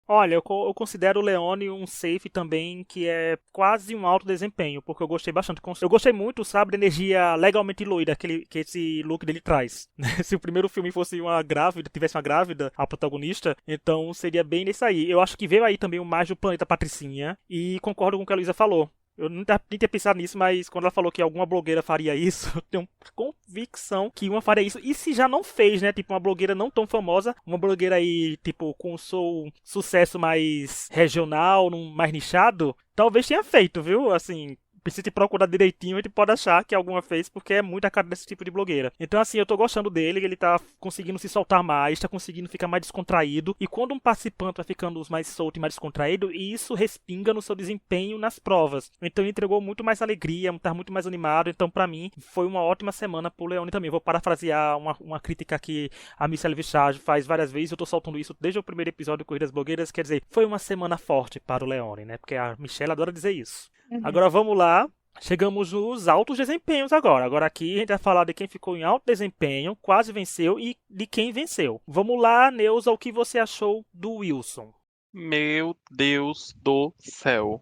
A: Olha, eu considero o Leone um safe também que é quase um alto desempenho, porque eu gostei bastante. Eu gostei muito, sabe, da energia legalmente loira que esse look dele traz. Se o primeiro filme fosse uma grávida, tivesse uma grávida, a protagonista, então seria bem nesse aí. Eu acho que veio aí também o mais do planeta Patricinha, e concordo com o que a Luísa falou. Eu nem tinha pensado nisso, mas quando ela falou que alguma blogueira faria isso, eu tenho convicção que uma faria isso. E se já não fez, né? Tipo, uma blogueira não tão famosa, uma blogueira aí, tipo, com seu sucesso mais regional, mais nichado, talvez tenha feito, viu? Assim, precisa te procurar direitinho e tu pode achar que alguma fez, porque é muito a cara desse tipo de blogueira. Então, assim, eu tô gostando dele, ele tá conseguindo se soltar mais, tá conseguindo ficar mais descontraído. E quando um participante vai ficando mais solto e mais descontraído, isso respinga no seu desempenho nas provas. Então, ele entregou muito mais alegria, tá muito mais animado. Então, pra mim, foi uma ótima semana pro Leone também. Vou parafrasear uma crítica que a Michelle Visage faz várias vezes. Eu tô soltando isso desde o primeiro episódio do Corridas Blogueiras. Quer dizer, foi uma semana forte para o Leone, né? Porque a Michelle adora dizer isso. Agora vamos lá. Chegamos nos altos desempenhos agora. Agora aqui a gente vai falar de quem ficou em alto desempenho, quase venceu e de quem venceu. Vamos lá, Neuza, o que você achou do Wilson?
C: Meu Deus do céu.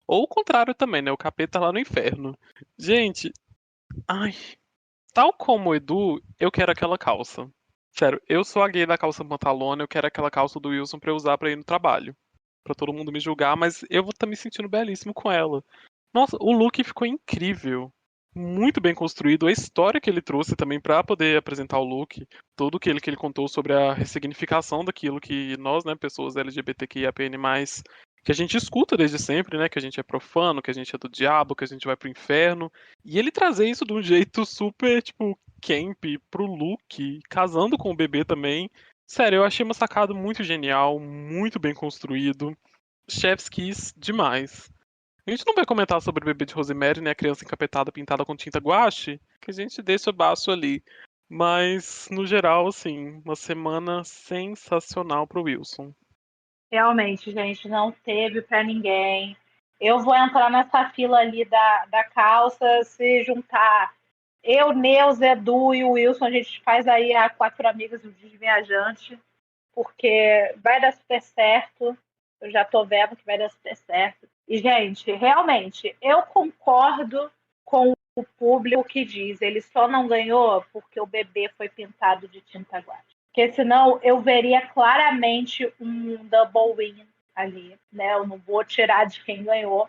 C: Ou o contrário também, né? O capeta lá no inferno. Gente, Ai, tal como o Edu, eu quero aquela calça. Sério, eu sou a gay da calça pantalona, eu quero aquela calça do Wilson pra eu usar pra ir no trabalho. Pra todo mundo me julgar, mas eu vou estar me sentindo belíssimo com ela. Nossa, o look ficou incrível. Muito bem construído. A história que ele trouxe também pra poder apresentar o look. Tudo que ele contou sobre a ressignificação daquilo que nós, né, pessoas LGBTQIAPN+, que a gente escuta desde sempre, né, que a gente é profano, que a gente é do diabo, que a gente vai pro inferno. E ele trazer isso de um jeito super, tipo, camp pro look, casando com o bebê também. Sério, eu achei uma sacada muito genial, muito bem construído. Chef's Kiss demais. A gente não vai comentar sobre o bebê de Rosemary, né? A criança encapetada pintada com tinta guache, que a gente deixa baixo ali. Mas, no geral, assim, uma semana sensacional pro Wilson.
B: Realmente, gente, não teve para ninguém. Eu vou entrar nessa fila ali da calça, se juntar eu, Neus, Edu e o Wilson, a gente faz aí a Quatro Amigas do Desviajante, porque vai dar super certo. Eu já tô vendo que vai dar super certo. E, gente, realmente, eu concordo com o público que diz, ele só não ganhou porque o bebê foi pintado de tinta guache. Porque senão eu veria claramente um double win ali, né? Eu não vou tirar de quem ganhou,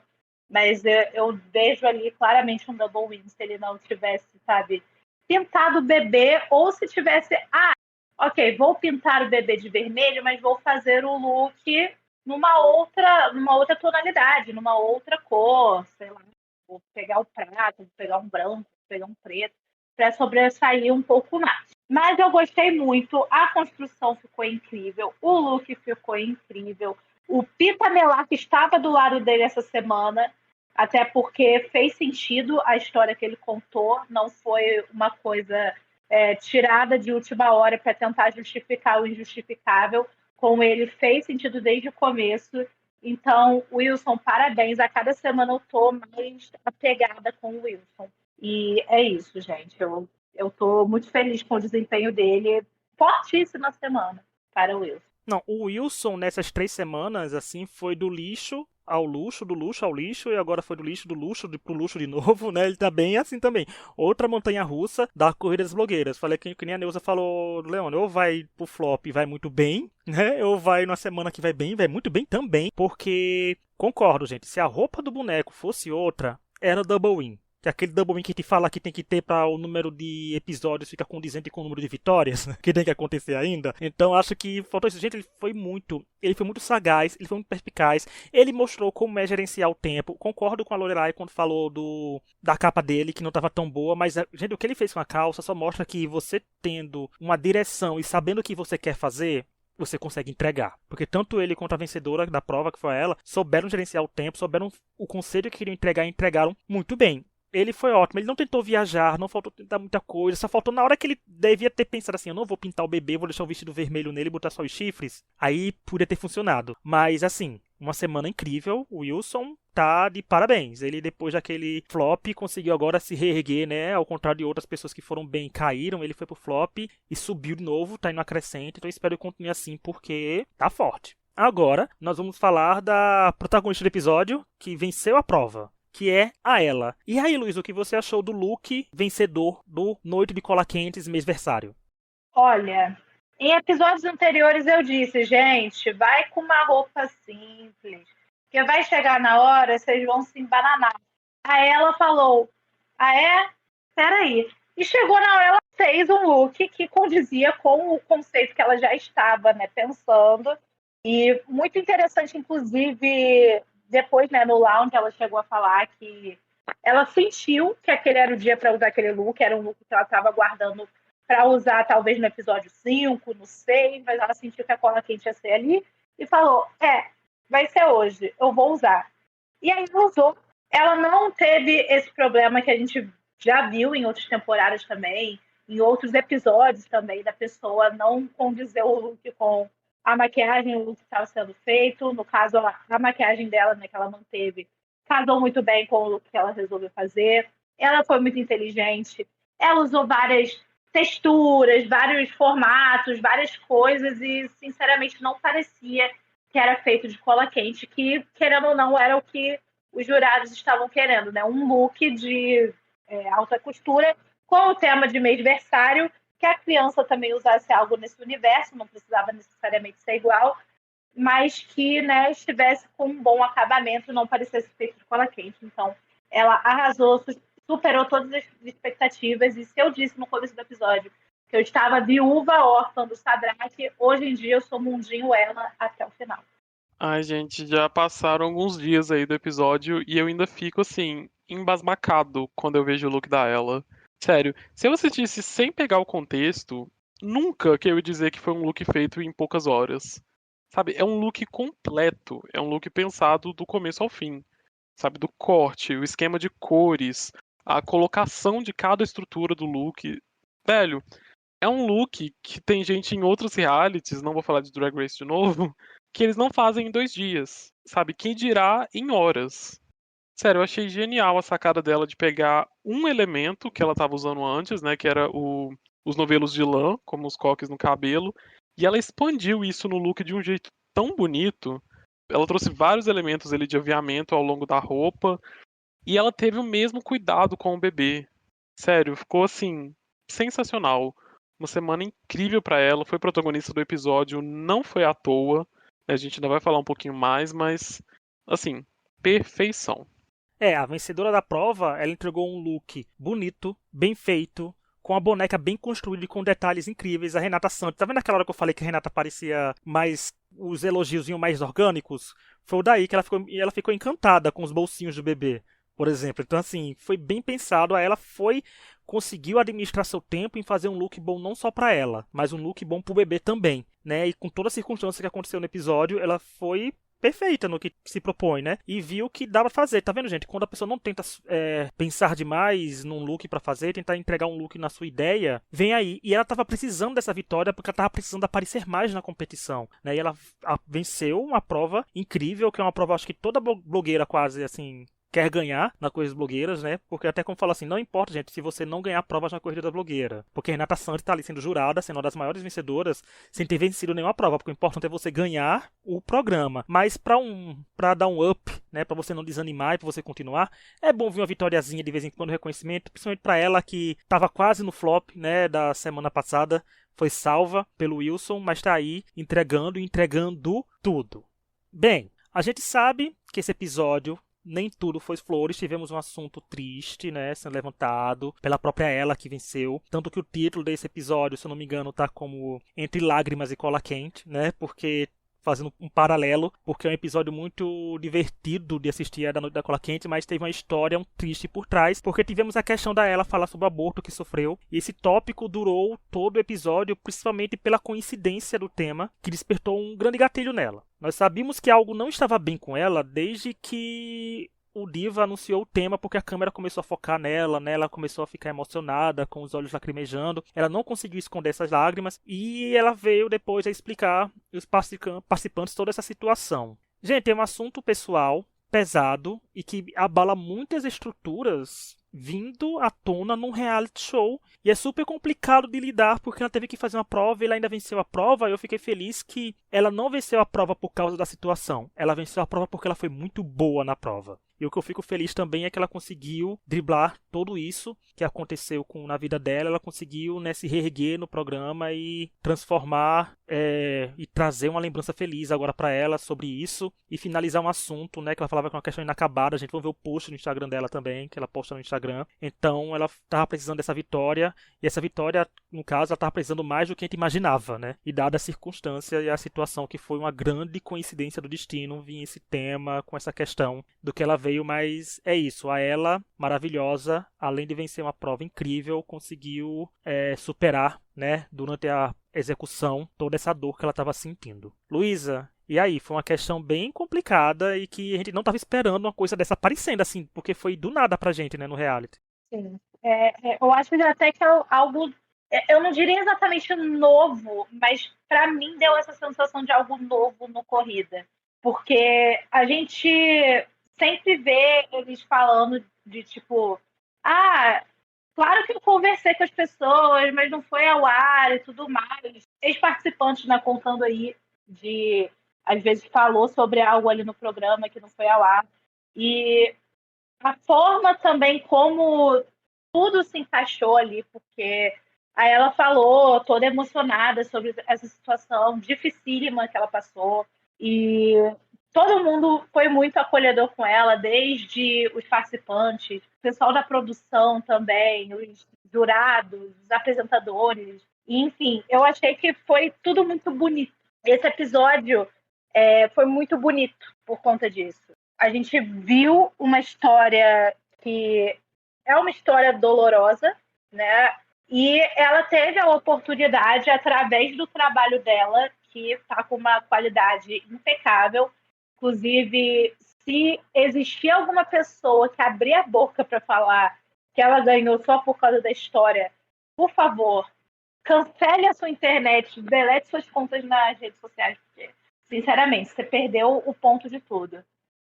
B: mas eu vejo ali claramente um double win se ele não tivesse, sabe, pintado o bebê, ou se tivesse, ok, vou pintar o bebê de vermelho, mas vou fazer o look numa outra tonalidade, numa outra cor, sei lá, vou pegar o prato, vou pegar um branco, vou pegar um preto, para sobressair um pouco mais. Mas eu gostei muito, a construção ficou incrível, o look ficou incrível, o Pita Melar, que estava do lado dele essa semana, até porque fez sentido a história que ele contou, não foi uma coisa tirada de última hora para tentar justificar o injustificável, com ele fez sentido desde o começo. Então, Wilson, parabéns. A cada semana eu tô mais apegada com o Wilson. E é isso, gente. Eu tô muito feliz com o desempenho dele. Fortíssima semana para o Wilson.
A: Não, o Wilson nessas 3 semanas, assim, foi do lixo ao luxo, do luxo ao lixo, e agora foi do lixo, do luxo pro luxo de novo, né? Ele tá bem assim também. Outra montanha russa da corrida das blogueiras. Falei que nem a Neuza falou, Leone, ou vai pro flop e vai muito bem, né? Ou vai numa semana que vai bem, vai muito bem também, porque, concordo, gente, se a roupa do boneco fosse outra, era double win. Que é aquele double win que te fala que tem que ter para o número de episódios ficar condizente com o número de vitórias, que tem que acontecer ainda. Então acho que faltou isso. Gente, ele foi muito sagaz, ele foi muito perspicaz. Ele mostrou como é gerenciar o tempo. Concordo com a Lorelai quando falou da capa dele, que não estava tão boa, mas, gente, o que ele fez com a calça só mostra que você tendo uma direção e sabendo o que você quer fazer, você consegue entregar. Porque tanto ele quanto a vencedora da prova, que foi ela, souberam gerenciar o tempo, souberam o conselho que queriam entregar e entregaram muito bem. Ele foi ótimo, ele não tentou viajar, não faltou tentar muita coisa, só faltou na hora que ele devia ter pensado assim, eu não vou pintar o bebê, vou deixar o vestido vermelho nele e botar só os chifres. Aí podia ter funcionado. Mas assim, uma semana incrível, o Wilson tá de parabéns. Ele depois daquele flop conseguiu agora se reerguer, né? Ao contrário de outras pessoas que foram bem e caíram, ele foi pro flop e subiu de novo, tá indo acrescente, então eu espero que continue assim porque tá forte. Agora, nós vamos falar da protagonista do episódio, que venceu a prova, que é a ela. E aí, Luiz, o que você achou do look vencedor do Noite de Cola Quentes mêsversário?
B: Olha, em episódios anteriores eu disse, gente, vai com uma roupa simples, porque vai chegar na hora, vocês vão se embananar. Aí ela falou, Peraí. E chegou na hora, ela fez um look que condizia com o conceito que ela já estava, né, pensando. E muito interessante, inclusive, depois, né, no lounge, ela chegou a falar que ela sentiu que aquele era o dia para usar aquele look, era um look que ela estava guardando para usar talvez no episódio 5, no 6, mas ela sentiu que a cola quente ia ser ali e falou, vai ser hoje, eu vou usar. E aí ela usou. Ela não teve esse problema que a gente já viu em outras temporadas também, em outros episódios também, da pessoa não condizer o look com a maquiagem, o look que estava sendo feito. No caso, a maquiagem dela, né, que ela manteve, casou muito bem com o look que ela resolveu fazer. Ela foi muito inteligente. Ela usou várias texturas, vários formatos, várias coisas e, sinceramente, não parecia que era feito de cola quente, que, querendo ou não, era o que os jurados estavam querendo, né? Um look de alta costura, com o tema de mêsversário, que a criança também usasse algo nesse universo, não precisava necessariamente ser igual, mas que, né, estivesse com um bom acabamento, não parecesse feito de cola quente. Então, ela arrasou, superou todas as expectativas, e se eu disse no começo do episódio que eu estava viúva órfã do Sadraque, hoje em dia eu sou mundinho ela até o final.
C: Ai, gente, já passaram alguns dias aí do episódio e eu ainda fico, assim, embasbacado quando eu vejo o look da Ella. Sério, se eu assistisse sem pegar o contexto, nunca que eu ia dizer que foi um look feito em poucas horas. Sabe, é um look completo, é um look pensado do começo ao fim. Sabe, do corte, o esquema de cores, a colocação de cada estrutura do look. Velho, é um look que tem gente em outros realities, não vou falar de Drag Race de novo, que eles não fazem em 2 dias, sabe? Quem dirá em horas. Sério, eu achei genial a sacada dela de pegar um elemento que ela estava usando antes, né? Que era os novelos de lã, como os coques no cabelo, e ela expandiu isso no look de um jeito tão bonito. Ela trouxe vários elementos ali de aviamento ao longo da roupa, e ela teve o mesmo cuidado com o bebê. Sério, ficou assim, sensacional. Uma semana incrível pra ela, foi protagonista do episódio, não foi à toa. A gente ainda vai falar um pouquinho mais, mas assim, perfeição.
A: A vencedora da prova, ela entregou um look bonito, bem feito, com a boneca bem construída e com detalhes incríveis. A Renata Santos, tá vendo aquela hora que eu falei que a Renata parecia mais, os elogios mais orgânicos? Foi daí que ela ficou encantada com os bolsinhos do bebê, por exemplo. Então, assim, foi bem pensado. Ela conseguiu administrar seu tempo em fazer um look bom não só pra ela, mas um look bom pro bebê também, né? E com toda a circunstância que aconteceu no episódio, ela foi perfeita no que se propõe, né? E viu que dá pra fazer. Tá vendo, gente? Quando a pessoa não tenta pensar demais num look pra fazer, tentar entregar um look na sua ideia, vem aí. E ela tava precisando dessa vitória porque ela tava precisando aparecer mais na competição, né? E ela venceu uma prova incrível, que é uma prova, acho que toda blogueira quase, assim, quer ganhar na Corrida das Blogueiras, né? Porque até como fala assim, não importa, gente, se você não ganhar provas na Corrida da Blogueira. Porque a Renata Santos tá ali sendo jurada, sendo uma das maiores vencedoras, sem ter vencido nenhuma prova. Porque o importante é você ganhar o programa. Mas pra dar um up, né? Pra você não desanimar e pra você continuar, é bom vir uma vitóriazinha de vez em quando, reconhecimento. Principalmente pra ela, que tava quase no flop, né? Da semana passada. Foi salva pelo Wilson, mas tá aí entregando tudo. Bem, a gente sabe que esse episódio nem tudo foi flores, tivemos um assunto triste, né, sendo levantado pela própria ela que venceu, tanto que o título desse episódio, se eu não me engano, tá como Entre Lágrimas e Cola Quente, né, porque fazendo um paralelo, porque é um episódio muito divertido de assistir a da Noite da Cola Quente, mas teve uma história triste por trás, porque tivemos a questão da ela falar sobre o aborto que sofreu, e esse tópico durou todo o episódio, principalmente pela coincidência do tema, que despertou um grande gatilho nela. Nós sabíamos que algo não estava bem com ela desde que o Diva anunciou o tema, porque a câmera começou a focar nela, né? Ela começou a ficar emocionada, com os olhos lacrimejando. Ela não conseguiu esconder essas lágrimas e ela veio depois a explicar os participantes toda essa situação. Gente, é um assunto pessoal, pesado e que abala muitas estruturas vindo à tona num reality show. E é super complicado de lidar porque ela teve que fazer uma prova e ela ainda venceu a prova. E eu fiquei feliz que ela não venceu a prova por causa da situação. Ela venceu a prova porque ela foi muito boa na prova. E o que eu fico feliz também é que ela conseguiu driblar tudo isso que aconteceu na vida dela. Ela conseguiu, né, se reerguer no programa e transformar e trazer uma lembrança feliz agora para ela sobre isso. E finalizar um assunto, né, que ela falava que é uma questão inacabada. A gente vai ver o post no Instagram dela também, que ela posta no Instagram. Então ela estava precisando dessa vitória. E essa vitória, no caso, ela estava precisando mais do que a gente imaginava, né? E dada a circunstância e a situação que foi uma grande coincidência do destino vir esse tema com essa questão do que ela veio, mas é isso. A ela, maravilhosa, além de vencer uma prova incrível, conseguiu superar, né, durante a execução, toda essa dor que ela estava sentindo. Luísa, e aí? Foi uma questão bem complicada e que a gente não estava esperando uma coisa dessa aparecendo, assim, porque foi do nada pra gente, né, no reality.
B: Sim. Eu acho que até que é algo, eu não diria exatamente novo, mas para mim deu essa sensação de algo novo no Corrida. Porque a gente sempre vê eles falando de tipo, claro que eu conversei com as pessoas, mas não foi ao ar e tudo mais. Ex-participantes, né, contando aí às vezes falou sobre algo ali no programa que não foi ao ar. E a forma também como tudo se encaixou ali, porque aí ela falou, toda emocionada sobre essa situação dificílima que ela passou, e todo mundo foi muito acolhedor com ela, desde os participantes, o pessoal da produção também, os jurados, os apresentadores, enfim, eu achei que foi tudo muito bonito. Esse episódio foi muito bonito por conta disso. A gente viu uma história que é uma história dolorosa, né? E ela teve a oportunidade, através do trabalho dela, que está com uma qualidade impecável. Inclusive, se existir alguma pessoa que abrir a boca para falar que ela ganhou só por causa da história, por favor, cancele a sua internet, delete suas contas nas redes sociais, porque, sinceramente, você perdeu o ponto de tudo.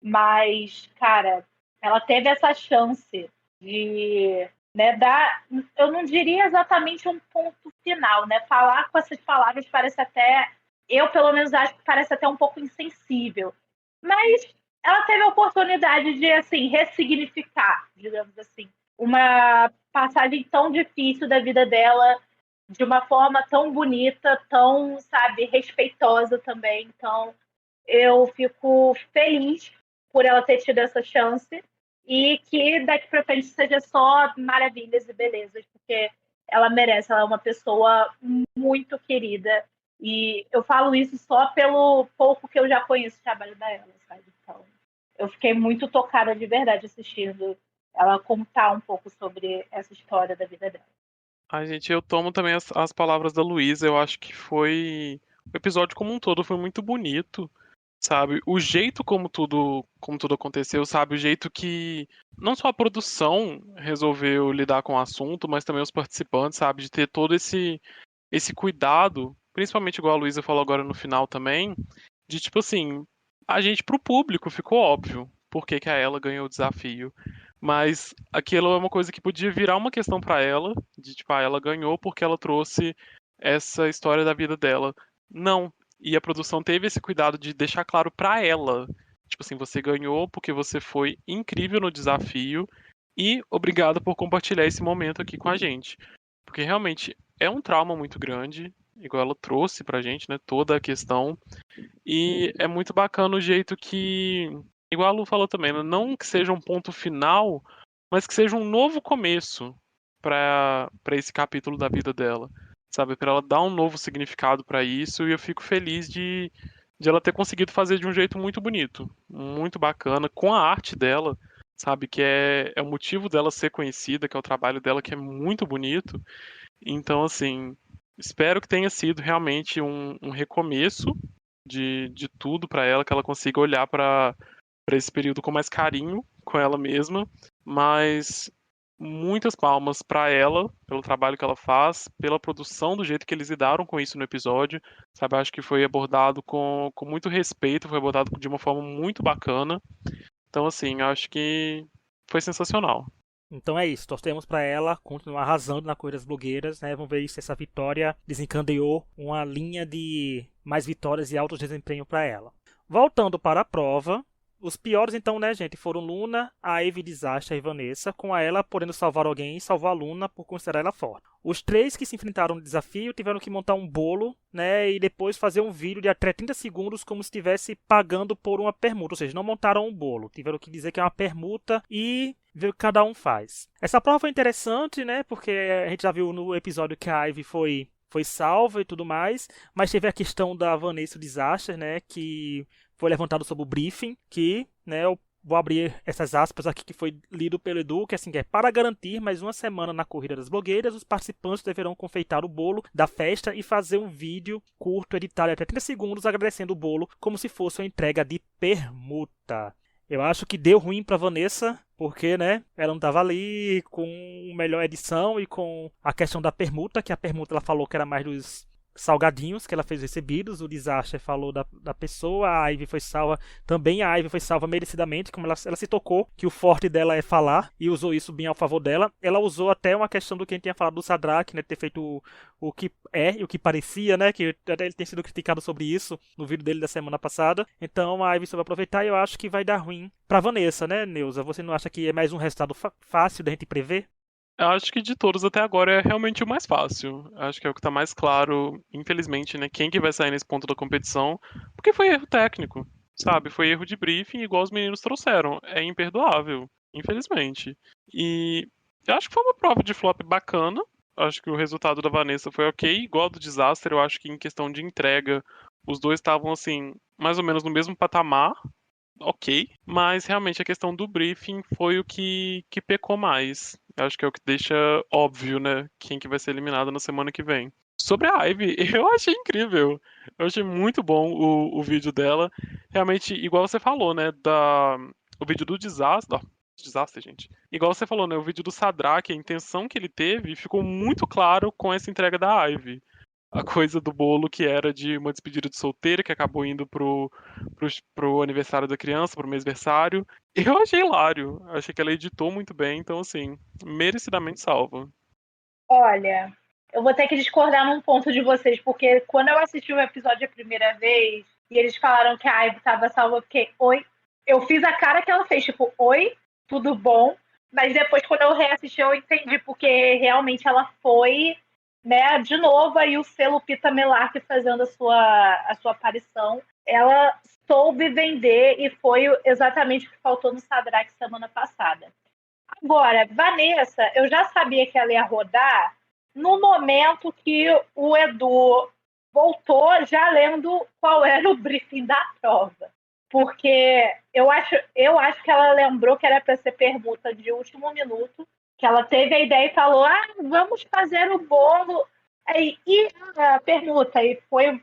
B: Mas, cara, ela teve essa chance de, né, dar, eu não diria exatamente um ponto final, né? Falar com essas palavras parece até, eu pelo menos acho que parece até um pouco insensível. Mas ela teve a oportunidade de, assim, ressignificar, digamos assim, uma passagem tão difícil da vida dela de uma forma tão bonita, tão, sabe, respeitosa também. Então, eu fico feliz por ela ter tido essa chance e que daqui para frente seja só maravilhas e belezas, porque ela merece, ela é uma pessoa muito querida e eu falo isso só pelo pouco que eu já conheço o trabalho dela, sabe? Então, eu fiquei muito tocada de verdade assistindo ela contar um pouco sobre essa história da vida dela.
C: Ai, gente, eu tomo também as palavras da Luísa. Eu acho que foi. O episódio como um todo foi muito bonito, sabe? O jeito como tudo aconteceu, sabe? O jeito que não só a produção resolveu lidar com o assunto, mas também os participantes, sabe? De ter todo esse cuidado, principalmente igual a Luísa falou agora no final também, de tipo assim, a gente pro público ficou óbvio por que que a ela ganhou o desafio. Mas aquilo é uma coisa que podia virar uma questão pra ela, de tipo, ela ganhou porque ela trouxe essa história da vida dela. Não. E a produção teve esse cuidado de deixar claro pra ela, tipo assim, você ganhou porque você foi incrível no desafio e obrigada por compartilhar esse momento aqui com a gente. Porque realmente é um trauma muito grande, igual ela trouxe pra gente, né, toda a questão. E é muito bacana o jeito que, igual a Lu falou também, né, não que seja um ponto final, mas que seja um novo começo para esse capítulo da vida dela, sabe? Para ela dar um novo significado para isso, e eu fico feliz de ela ter conseguido fazer de um jeito muito bonito, muito bacana, com a arte dela, sabe? Que é o motivo dela ser conhecida, que é o trabalho dela, que é muito bonito. Então, assim, espero que tenha sido realmente um recomeço de tudo pra ela, que ela consiga olhar pra para esse período com mais carinho com ela mesma, mas muitas palmas pra ela pelo trabalho que ela faz, pela produção, do jeito que eles lidaram com isso no episódio, sabe? Acho que foi abordado com muito respeito, foi abordado de uma forma muito bacana. Então, assim, acho que foi sensacional.
A: Então é isso, torcemos para ela continuar arrasando na corrida das blogueiras, né? Vamos ver se essa vitória desencadeou uma linha de mais vitórias e alto desempenho para ela. Voltando para a prova, os piores então, né, gente, foram Luna, a Ivy Desastre e Vanessa, com a ela podendo salvar alguém e salvar a Luna por considerar ela forte. Os três que se enfrentaram no desafio tiveram que montar um bolo, né, e depois fazer um vídeo de até 30 segundos como se estivesse pagando por uma permuta, ou seja, não montaram um bolo, tiveram que dizer que é uma permuta e ver o que cada um faz. Essa prova foi interessante, né, porque a gente já viu no episódio que a Ivy foi salva e tudo mais, mas teve a questão da Vanessa Desastre, né, que foi levantado sobre o briefing, que, né, eu vou abrir essas aspas aqui que foi lido pelo Edu, que assim, é para garantir mais uma semana na corrida das blogueiras, os participantes deverão confeitar o bolo da festa e fazer um vídeo curto, editado até 30 segundos, agradecendo o bolo como se fosse uma entrega de permuta. Eu acho que deu ruim pra Vanessa, porque, né, ela não tava ali com melhor edição e com a questão da permuta, que a permuta ela falou que era mais dos salgadinhos que ela fez recebidos, o Desastre falou da pessoa, a Ivy foi salva, também a Ivy foi salva merecidamente, como ela se tocou que o forte dela é falar, e usou isso bem ao favor dela. Ela usou até uma questão do que a gente tinha falado do Sadraque, né, ter feito o que é e o que parecia, né, que até ele tem sido criticado sobre isso no vídeo dele da semana passada. Então a Ivy soube aproveitar e eu acho que vai dar ruim pra Vanessa, né, Neuza? Você não acha que é mais um resultado fácil da gente prever?
C: Eu acho que de todos até agora é realmente o mais fácil. Acho que é o que tá mais claro, infelizmente, né? Quem que vai sair nesse ponto da competição. Porque foi erro técnico, sabe? Foi erro de briefing, igual os meninos trouxeram. É imperdoável, infelizmente. E eu acho que foi uma prova de flop bacana. Acho que o resultado da Vanessa foi ok. Igual do Disaster, eu acho que em questão de entrega, os dois estavam, assim, mais ou menos no mesmo patamar. Ok, mas realmente a questão do briefing foi o que pecou mais. Eu acho que é o que deixa óbvio, né, quem que vai ser eliminado na semana que vem. Sobre a Ivy, eu achei incrível. Eu achei muito bom o vídeo dela. Realmente, igual você falou, né, o vídeo do desastre, ó, desastre, gente. Igual você falou, né, o vídeo do Sadraque, a intenção que ele teve ficou muito claro com essa entrega da Ivy. A coisa do bolo que era de uma despedida de solteira, que acabou indo pro aniversário da criança, pro mêsversário. Eu achei hilário. Achei que ela editou muito bem, então, assim, merecidamente salva.
B: Olha, eu vou ter que discordar num ponto de vocês, porque quando eu assisti o episódio a primeira vez e eles falaram que a Ivy estava salva, eu fiquei, oi. Eu fiz a cara que ela fez, tipo, oi, tudo bom? Mas depois, quando eu reassisti, eu entendi, porque realmente ela foi, né, de novo aí o selo Pita Melark fazendo a sua aparição. Ela soube vender e foi exatamente o que faltou no Sadraque semana passada. Agora, Vanessa, eu já sabia que ela ia rodar no momento que o Edu voltou já lendo qual era o briefing da prova. Porque eu acho que ela lembrou que era para ser permuta de último minuto, que ela teve a ideia e falou: vamos fazer o bolo. Aí, e a permuta, e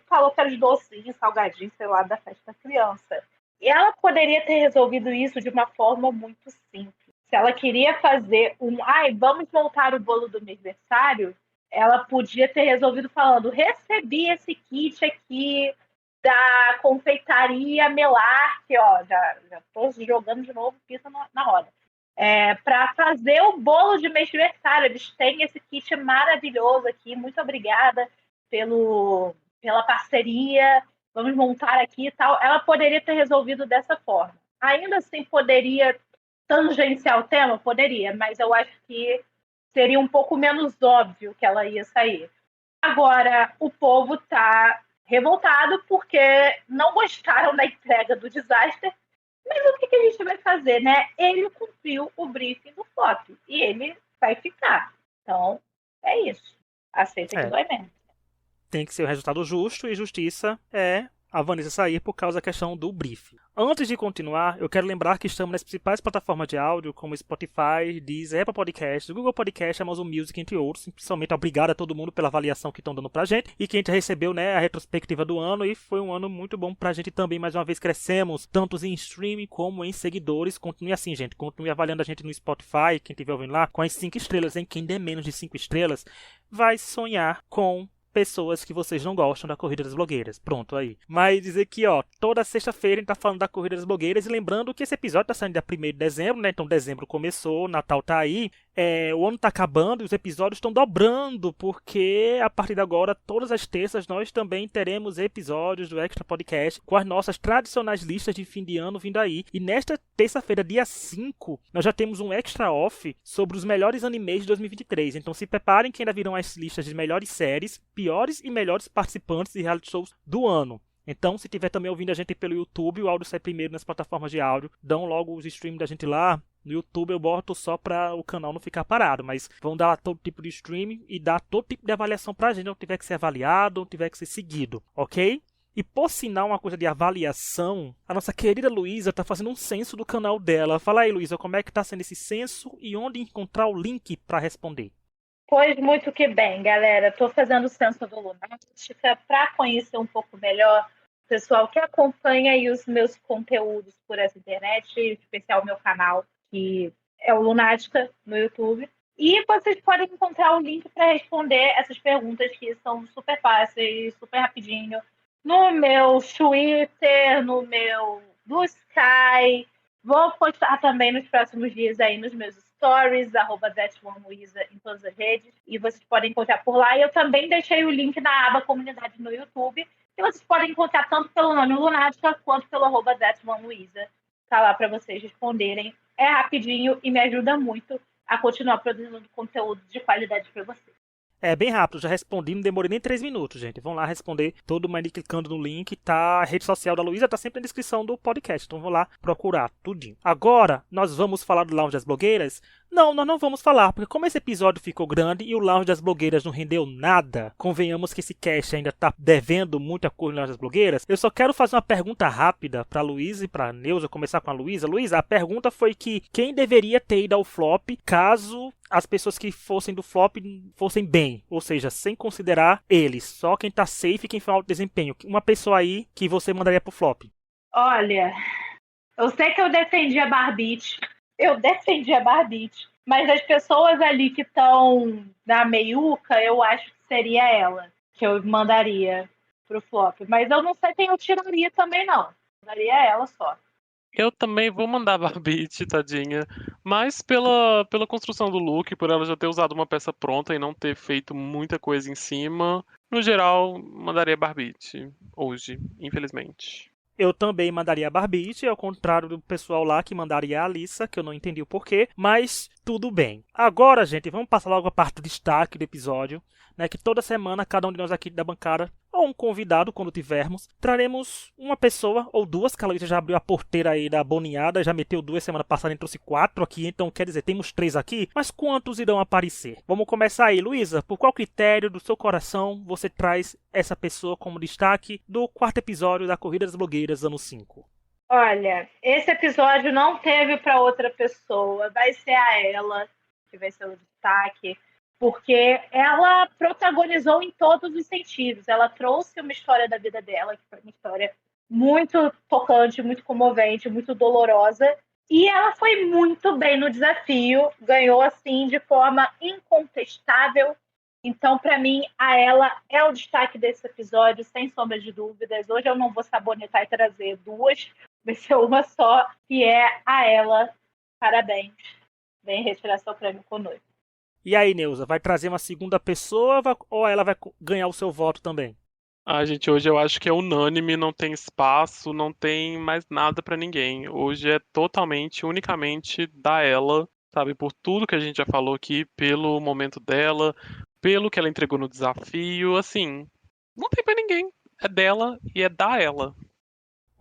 B: falou que era os docinhos, salgadinhos, sei lá, da festa da criança. E ela poderia ter resolvido isso de uma forma muito simples. Se ela queria fazer vamos montar o bolo do meu aniversário, ela podia ter resolvido falando: recebi esse kit aqui da confeitaria Melar, que ó, já estou jogando de novo pizza na roda. Para fazer o bolo de meu aniversário. Eles têm esse kit maravilhoso aqui. Muito obrigada pela parceria. Vamos montar aqui e tal. Ela poderia ter resolvido dessa forma. Ainda assim, poderia tangenciar o tema? Poderia, mas eu acho que seria um pouco menos óbvio que ela ia sair. Agora, o povo está revoltado porque não gostaram da entrega do Disaster. Mas o que a gente vai fazer, né? Ele cumpriu o briefing do flop e ele vai ficar. Então, é isso. Aceita que
A: É,
B: dói menos.
A: tem que ser o resultado justo, e justiça é a Vanessa sair por causa da questão do briefing. Antes de continuar, eu quero lembrar que estamos nas principais plataformas de áudio, como Spotify, Deezer, Apple Podcasts, Google Podcasts, Amazon Music, entre outros. Principalmente obrigado a todo mundo pela avaliação que estão dando pra gente, e que a gente recebeu, né, a retrospectiva do ano, e foi um ano muito bom pra gente também. Mais uma vez crescemos, tanto em streaming como em seguidores. Continue assim, gente, continue avaliando a gente no Spotify, quem estiver ouvindo lá, com as 5 estrelas, hein? Quem der menos de 5 estrelas vai sonhar com pessoas que vocês não gostam da Corrida das Blogueiras. Pronto, aí. Mas dizer que, ó, toda sexta-feira a gente tá falando da Corrida das Blogueiras, e lembrando que esse episódio tá saindo dia 1º de dezembro, né? Então dezembro começou, Natal tá aí. O ano tá acabando e os episódios estão dobrando, porque a partir de agora, todas as terças, nós também teremos episódios do Extra Podcast com as nossas tradicionais listas de fim de ano vindo aí. E nesta terça-feira, dia 5, nós já temos um extra off sobre os melhores animes de 2023. Então se preparem que ainda virão as listas de melhores séries, piores e melhores participantes de reality shows do ano. Então, se tiver também ouvindo a gente pelo YouTube, o áudio sai primeiro nas plataformas de áudio. Dão logo os streams da gente lá. No YouTube eu boto só para o canal não ficar parado, mas vão dar todo tipo de streaming e dar todo tipo de avaliação pra gente, não tiver que ser avaliado, não tiver que ser seguido, ok? E por sinal, uma coisa de avaliação, a nossa querida Luísa tá fazendo um censo do canal dela. Fala aí, Luísa, como é que tá sendo esse censo e onde encontrar o link para responder?
B: Pois muito que bem, galera. Estou fazendo o censo do Lunática para conhecer um pouco melhor o pessoal que acompanha aí os meus conteúdos por essa internet, em especial o meu canal, que é o Lunática no YouTube. E vocês podem encontrar o link para responder essas perguntas que são super fáceis, super rapidinho, no meu Twitter, no meu Blue Sky. Vou postar também nos próximos dias aí nos meus stories, @thatoneluisa em todas as redes, e vocês podem encontrar por lá. E eu também deixei o link na aba comunidade no YouTube, que vocês podem encontrar tanto pelo nome Lunática quanto pelo @thatoneluisa. Tá lá para vocês responderem. É rapidinho e me ajuda muito a continuar produzindo conteúdo de qualidade para vocês.
A: É bem rápido, já respondi, não demorei nem 3 minutos, gente. Vão lá responder, todo mundo clicando no link, tá? A rede social da Luísa tá sempre na descrição do podcast, então vão lá procurar tudinho. Agora, nós vamos falar do Lounge das Blogueiras? Não, nós não vamos falar, porque como esse episódio ficou grande e o Lounge das Blogueiras não rendeu nada, convenhamos que esse cast ainda tá devendo muita coisa no Lounge das Blogueiras, eu só quero fazer uma pergunta rápida pra Luísa e pra Neuza, começar com a Luísa. Luísa, a pergunta foi que quem deveria ter ido ao flop caso as pessoas que fossem do flop fossem bem, ou seja, sem considerar eles, só quem tá safe e quem foi alto desempenho. Uma pessoa aí que você mandaria pro flop.
B: Olha, eu sei que eu defendi a Barbite, mas as pessoas ali que estão na meiuca, eu acho que seria ela que eu mandaria pro flop, mas eu não sei quem eu tiraria também não, mandaria ela só.
C: Eu também vou mandar a Barbite, tadinha. Mas pela construção do look, por ela já ter usado uma peça pronta e não ter feito muita coisa em cima, no geral, mandaria a Barbite hoje, infelizmente.
A: Eu também mandaria a Barbite, ao contrário do pessoal lá que mandaria a Alissa, que eu não entendi o porquê, mas tudo bem. Agora, gente, vamos passar logo a parte do destaque do episódio, né, que toda semana, cada um de nós aqui da bancada, ou um convidado, quando tivermos, traremos uma pessoa ou duas, que a Luísa já abriu a porteira aí da boninhada, já meteu 2 semana passada e trouxe 4 aqui, então quer dizer, temos 3 aqui, mas quantos irão aparecer? Vamos começar aí, Luísa, por qual critério do seu coração você traz essa pessoa como destaque do 4º episódio da Corrida das Blogueiras, ano 5?
B: Olha, esse episódio não teve para outra pessoa, vai ser a ela que vai ser o destaque, porque ela protagonizou em todos os sentidos. Ela trouxe uma história da vida dela, que foi uma história muito tocante, muito comovente, muito dolorosa, e ela foi muito bem no desafio, ganhou assim de forma incontestável. Então, para mim, a ela é o destaque desse episódio, sem sombra de dúvidas. Hoje eu não vou sabonetar e trazer 2, vai ser uma só, que é a ela. Parabéns. Vem retirar seu prêmio conosco.
A: E aí, Neuza, vai trazer uma segunda pessoa ou ela vai ganhar o seu voto também?
C: Ah, gente, hoje eu acho que é unânime, não tem espaço, não tem mais nada pra ninguém. Hoje é totalmente, unicamente da ela, sabe? Por tudo que a gente já falou aqui, pelo momento dela, pelo que ela entregou no desafio, assim, não tem pra ninguém. É dela e é da ela.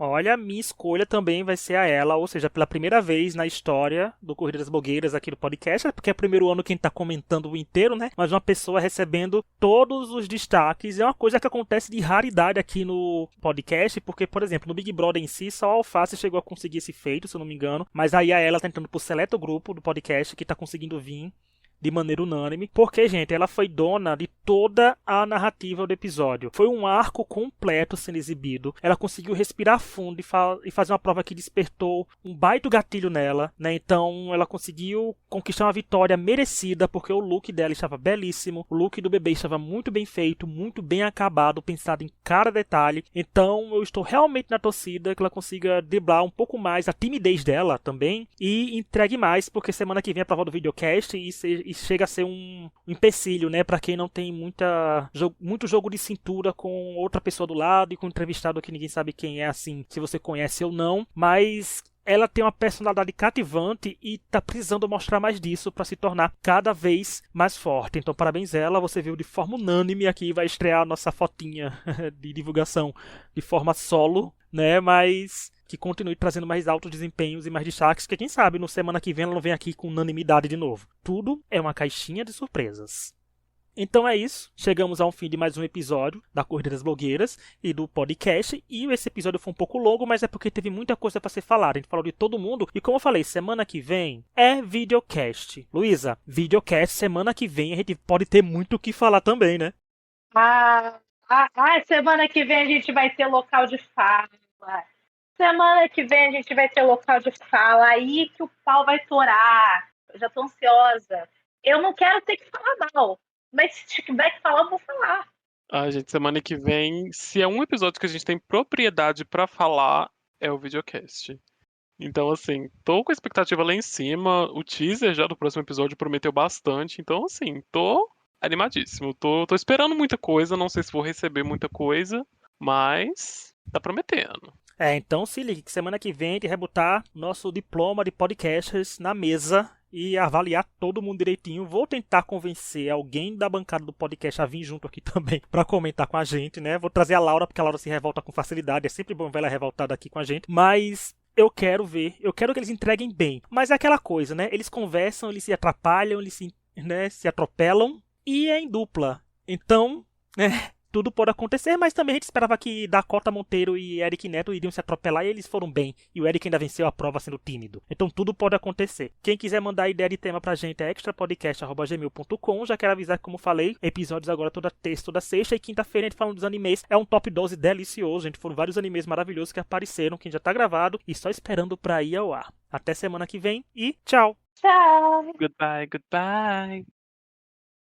A: Olha, a minha escolha também vai ser a ela, ou seja, pela primeira vez na história do Corrida das Blogueiras aqui do podcast, porque é o primeiro ano que a gente tá comentando o inteiro, né? Mas uma pessoa recebendo todos os destaques. É uma coisa que acontece de raridade aqui no podcast, porque, por exemplo, no Big Brother em si, só a Alface chegou a conseguir esse feito, se eu não me engano. Mas aí a ela tá entrando pro seleto grupo do podcast que tá conseguindo vir de maneira unânime, porque, gente, ela foi dona de toda a narrativa do episódio. Foi um arco completo sendo exibido. Ela conseguiu respirar fundo e fazer uma prova que despertou um baita gatilho nela, né? Então, ela conseguiu conquistar uma vitória merecida, porque o look dela estava belíssimo, o look do bebê estava muito bem feito, muito bem acabado, pensado em cada detalhe. Então, eu estou realmente na torcida que ela consiga driblar um pouco mais a timidez dela também e entregue mais, porque semana que vem é a prova do videocast e chega a ser um empecilho, né, para quem não tem muito jogo de cintura com outra pessoa do lado e com um entrevistado que ninguém sabe quem é, assim, se você conhece ou não, mas ela tem uma personalidade cativante e tá precisando mostrar mais disso para se tornar cada vez mais forte. Então, parabéns a ela, você viu de forma unânime aqui, vai estrear a nossa fotinha de divulgação de forma solo, né, mas que continue trazendo mais altos desempenhos e mais destaques, que quem sabe no semana que vem ela não vem aqui com unanimidade de novo. Tudo é uma caixinha de surpresas. Então é isso, chegamos ao fim de mais um episódio da Corrida das Blogueiras e do podcast, e esse episódio foi um pouco longo, mas é porque teve muita coisa para ser falada, a gente falou de todo mundo, e como eu falei, semana que vem é videocast. Luísa, videocast, semana que vem a gente pode ter muito o que falar também, né?
B: Semana que vem a gente vai ter local de fala. Semana que vem a gente vai ter local de fala, aí que o pau vai torar. Eu já tô ansiosa. Eu não quero ter que falar mal, mas se tiver que falar, eu vou falar.
C: Ah, gente, semana que vem, se é um episódio que a gente tem propriedade pra falar, é o videocast. Então, assim, tô com a expectativa lá em cima. O teaser já do próximo episódio prometeu bastante. Então, assim, tô animadíssimo. Tô esperando muita coisa. Não sei se vou receber muita coisa, mas tá prometendo.
A: Então se ligue que semana que vem a gente vai botar nosso diploma de podcasters na mesa e avaliar todo mundo direitinho. Vou tentar convencer alguém da bancada do podcast a vir junto aqui também pra comentar com a gente, né? Vou trazer a Laura, porque a Laura se revolta com facilidade. É sempre bom ver ela revoltada aqui com a gente. Mas eu quero que eles entreguem bem. Mas é aquela coisa, né? Eles conversam, eles se atrapalham, eles se atropelam e é em dupla. Então, né? Tudo pode acontecer, mas também a gente esperava que Dakota Monteiro e Eric Neto iriam se atropelar e eles foram bem. E o Eric ainda venceu a prova sendo tímido. Então tudo pode acontecer. Quem quiser mandar ideia de tema pra gente é extrapodcast@gmail.com. Já quero avisar que, como falei, episódios agora toda terça, toda sexta e quinta-feira a gente falando dos animes. É um top 12 delicioso, gente. Foram vários animes maravilhosos que apareceram, que já tá gravado e só esperando pra ir ao ar. Até semana que vem e tchau!
B: Tchau!
C: Goodbye, goodbye.